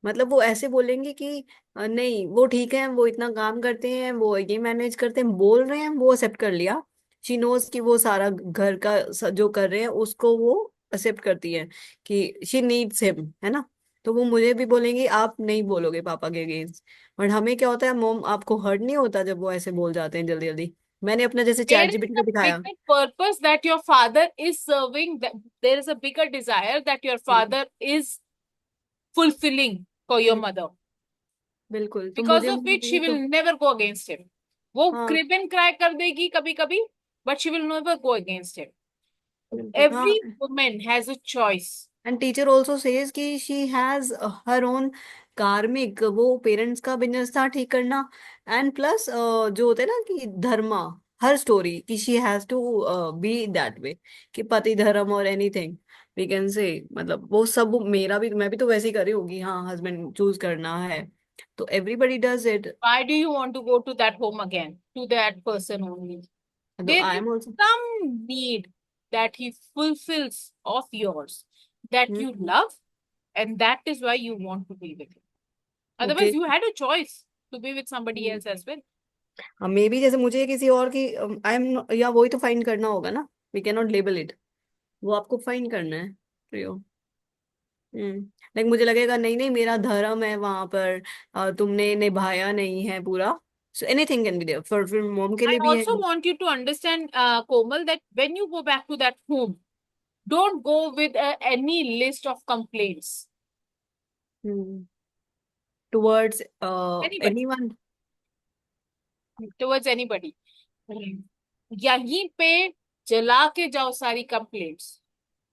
मतलब वो ऐसे बोलेंगे कि नहीं वो ठीक है, वो इतना काम करते हैं, वो ये मैनेज करते हैं, बोल रहे हैं, वो एक्सेप्ट कर लिया। शी नोज कि वो सारा घर का जो कर रहे हैं उसको वो एक्सेप्ट करती है कि शी नीड्स हिम, है ना? तो वो मुझे भी बोलेंगे आप नहीं बोलोगे पापा के अगेंस्ट, बट हमें क्या होता है मोम, आपको हर्ट नहीं होता जब वो ऐसे बोल जाते हैं जल्दी जल्दी? मैंने अपना जैसे There chat is GPT a पे दिखाया। bigger purpose that your father is serving. That there is a bigger desire that your hmm. father is fulfilling for your hmm. mother, बिल्कुल, तो because मुझे of which she भी will तो। never go against him. वो हाँ। क्रिप and cry कर देगी कभी कभी, but she will never go against him. बिल्कुल हाँ। Every woman has a choice. And teacher also says कि शी हैज हर ओन कार्मिक, वो पेरेंट्स का बिजनेस था ठीक करना, एंड प्लस जो होते हैं ना कि धर्मा, हर स्टोरी कि she has to be that way, कि पति धर्म और एनीथिंग वी कैन से, मतलब वो सब मेरा भी, मैं भी तो वैसे ही कर रही होगी, हाँ हस्बैंड चूज करना है तो everybody does it. Why do you want to go to that home again, to that person only? तो There I is am also. some need that he fulfills of yours that you love, and that is why you want to be with him. Okay. Otherwise, you had a choice to be with somebody else as well. हाँ, may be जैसे मुझे किसी और की I am, या वही तो find करना होगा ना, we can not label it, वो आपको फाइंड करना है प्रियो। लाइक मुझे लगेगा नहीं नहीं मेरा धर्म है वहां पर, तुमने निभाया नहीं है पूरा, so anything can be there, for फिर मॉम के I लिए भी है। also want you to understand, Komal, that when you go back to that home, don't go with any list of complaints. Towards Anybody, anyone. towards anybody. यहीं पे जला के जाओ सारी complaints.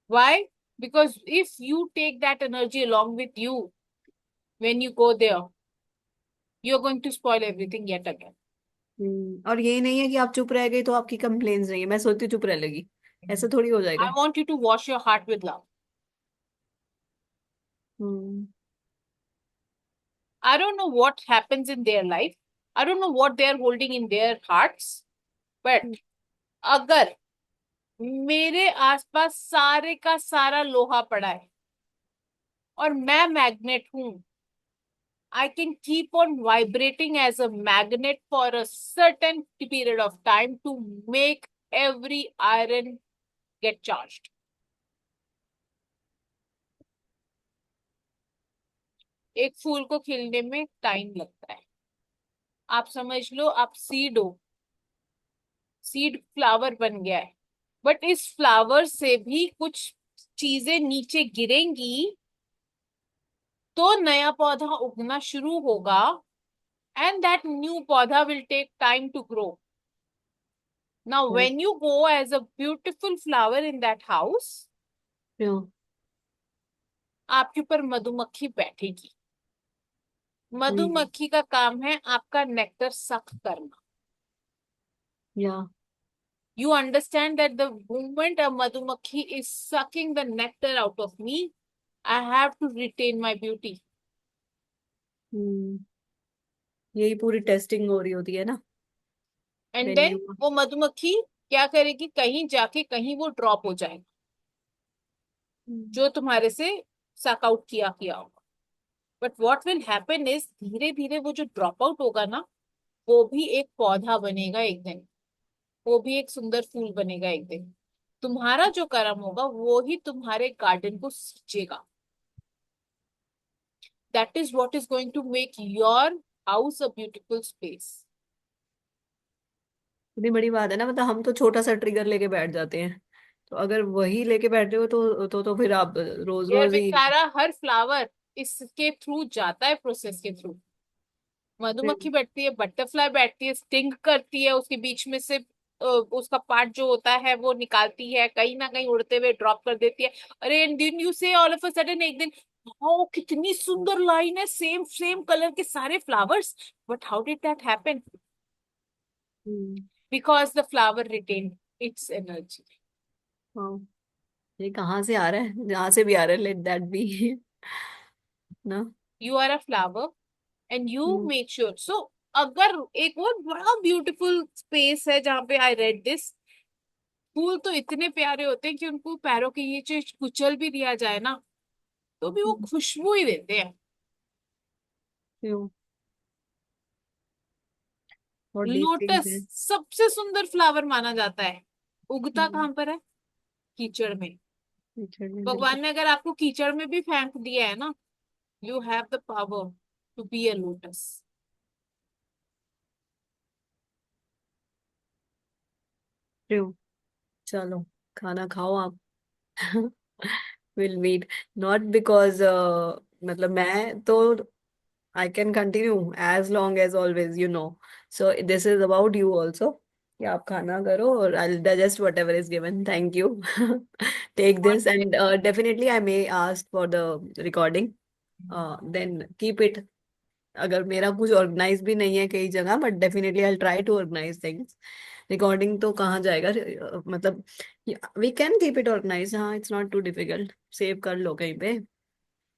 Why? Because if you take that energy along with you when you go there, you're going to spoil everything yet again. और ये नहीं है कि आप चुप रह गई तो आपकी कंप्लेन्स नहीं है, मैं सोचती हूँ चुप रह लेगी, ऐसा थोड़ी हो I जाएगा। want you to wash your heart with love. Hmm. I don't know what happens in their life. I don't know what they're holding in their hearts. But अगर मेरे आसपास सारे का सारा लोहा पड़ा है और मैं मैग्नेट हूं, I can keep on vibrating as a magnet for a certain period of time to make every iron get charged. एक फूल को खिलने में टाइम लगता है. आप समझ लो, आप सीड हो, सीड फ्लावर बन गया है, बट इस फ्लावर से भी कुछ चीजें नीचे गिरेंगी तो नया पौधा उगना शुरू होगा, and that new पौधा will take time to grow. Now Right. when you go as a beautiful flower in that house, Yeah. आपके ऊपर मधुमक्खी बैठेगी. Hmm. मधुमक्खी का काम है आपका नेक्टर सक करना. Yeah. You understand that the moment a madhumakhi is sucking the nectar out of me, I have to retain my beauty. Hmm. यही पूरी टेस्टिंग हो रही होती है ना, And when then you. वो मधुमक्खी क्या करेगी, कहीं जाके कहीं वो ड्रॉप हो जाएगा Hmm. जो तुम्हारे से सक आउट किया होगा. But what will happen is, धीरे धीरे वो जो ड्रॉप आउट होगा ना, वो भी एक पौधा बनेगा एक दिन, वो भी एक सुंदर फूल बनेगा एक दिन. तुम्हारा जो कर्म होगा वो ही तुम्हारे गार्डन को सींचेगा. That is what is going to make your house a beautiful space. इतनी बड़ी बात है ना, मतलब हम तो छोटा सा ट्रिगर लेके बैठ जाते हैं, तो अगर वही लेके बैठे हो तो फिर आप रोज यार रोज ही. बेचारा हर फ्लावर इसके थ्रू जाता है, प्रोसेस के थ्रू. मधुमक्खी बैठती है, बटरफ्लाई बैठती है, स्टिंग करती है, उसके बीच में से उसका पार्ट जो होता है वो निकालती है, कहीं ना कहीं उड़ते हुए ड्रॉप कर देती है. अरे डिडंट यू से ऑल ऑफ अ सडन एक दिन, ओ कितनी सुंदर लाइन है, सेम सेम कलर के सारे flowers. But how did that happen? Hmm. Because the flower retain its energy. हाँ, ये कहाँ से आ रहा है, जहाँ से भी आ रहा है, लेट दैट बी. ना. You are a flower and you hmm. Make sure. So अगर एक और बड़ा ब्यूटीफुल स्पेस है जहाँ पे आई रेड दिस, फूल तो इतने प्यारे होते हैं कि उनको पैरों के नीचे कुचल भी दिया जाए ना तो भी वो खुशबू ही देते हैं. क्यों? बहुत डीप थिंग्स लोटस है. सबसे सुंदर फ्लावर माना जाता है. उगता हम्म. कहाँ पर है? कीचड़ में. कीचड़ में, बिल्कुल. भगवान ने अगर आपको कीचड़ में भी फेंक दिया है ना, you have the power to be a lotus. क्यों? चलो, खाना खाओ आप. Will meet. नॉट बिकॉज मतलब मैं तो I can continue as long as always, you know. So this is about you also, कि आप खाना करो और I digest whatever is given. Thank you. Take this and definitely I may ask for the recording, then keep it. अगर मेरा कुछ organise भी नहीं है कई जगह, but definitely I try to organise things. Recording तो कहाँ जाएगा, मतलब we can keep it organise. हाँ, it's not too difficult. Save कर लो कहीं पे.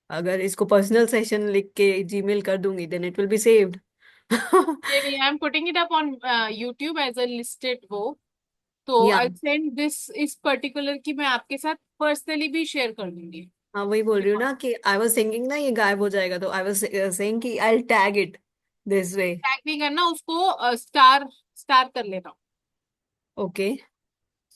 अगर इसको पर्सनल सेशन लिख के जीमेल कर दूंगी then it will be saved. नहीं, I am putting it up on YouTube as a listed वो. तो या. I send this is particular की मैं आपके साथ पर्सनली भी शेयर कर दूंगी. हाँ, वही बोल रही हूँ ना कि आई वाज थिंकिंग ना ये गायब हो जाएगा, तो आई वाज सेइंग कि I will tag it this way. Tag नहीं करना उसको, स्टार स्टार कर लेना. ओके.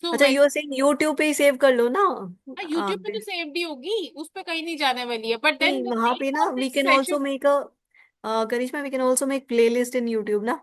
सो अच्छा, when you are saying YouTube पे ही सेव कर लो ना. यूट्यूब पे तो सेव्ड ही होगी, उस पे कहीं नहीं जाने वाली है. बट देन नहीं, द वहां पे नेम ना of we this can also session. Make a karishma, we can also make playlist in YouTube ना,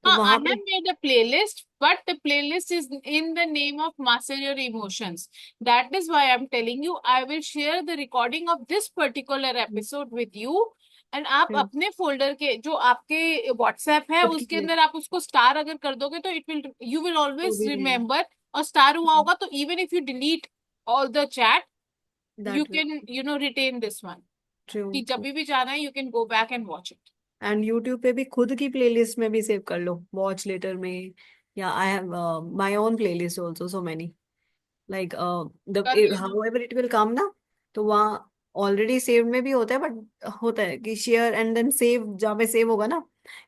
तो I वहां have पे. made a playlist, but the playlist is in the name of Master Your Emotions. That is why I'm telling you, I will share the recording of this particular episode with you. And आप हम्म, अपने folder के जो आपके WhatsApp है खुद की उसके है, अंदर आप उसको स्टार अगर कर दोगे तो इट विल, यू विल वो ऑलवेज भी रहेगा. रिमेम्बर. और स्टार हुआ होगा तो even if you delete all the chat, you that will. Can retain this one. True. कि जब भी जाना है you can go back and watch it. And YouTube पे भी खुद की प्लेलिस्ट में भी सेव कर लो, वॉच लेटर में. या I have my own playlist also, so many. Like the कर लेना. How ever it will come ना, तो वहाँ ऑलरेडी सेव में भी होता है, बट होता है कि शेयर एंड देन सेव, जहाँ पे सेव होगा ना,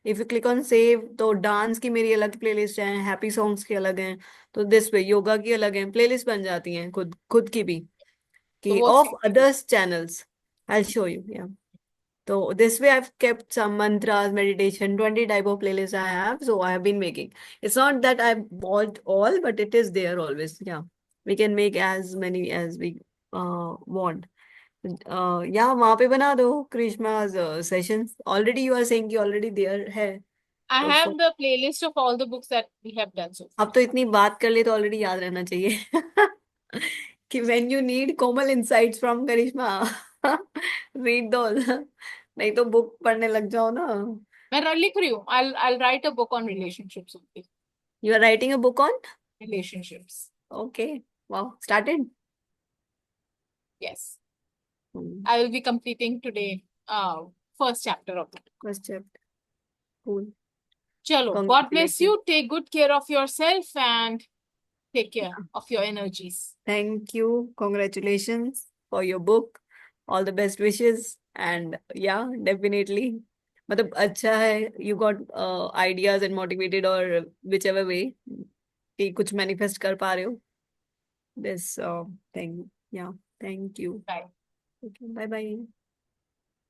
if you click on save, तो डांस की मेरी अलग प्लेलिस्ट है, हैप्पी सॉन्ग्स की अलग हैं, तो दिस पे योगा की अलग है, प्लेलिस्ट बन जाती हैं खुद खुद की भी, तो कि वो of save. Others channels. I show you. या, So this way I've kept some mantras, meditation, 20 type of playlists I have. So I have been making. It's not that I've bought all, but it is there always. Yeah. We can make as many as we want. Yeah, वहाँ पे बना दो Krishma's sessions. Already you are saying कि already there है. I तो have the playlist of all the books that we have done so far. अब तो इतनी बात कर ले तो ऑलरेडी याद रहना चाहिए कि when you need Komal insights from Karishma read those. नहीं तो बुक पढ़ने लग जाओ ना. मैं लिख रही हूँ. I'll write a book on relationships only. You are writing a book on? Relationships. Okay. Wow. Started? Yes. Hmm. I will be completing today first chapter of that. First chapter. Cool. Chalo. God bless Congratulations. you. Take good care of yourself and take care of your energies. Thank you. Congratulations for your book. All the best wishes. And yeah, definitely. मतलब अच्छा है. You got ideas and motivated or whichever way कि कुछ manifest कर पा रहे हो. This thing. Yeah. Thank you. Bye. Okay. Bye bye.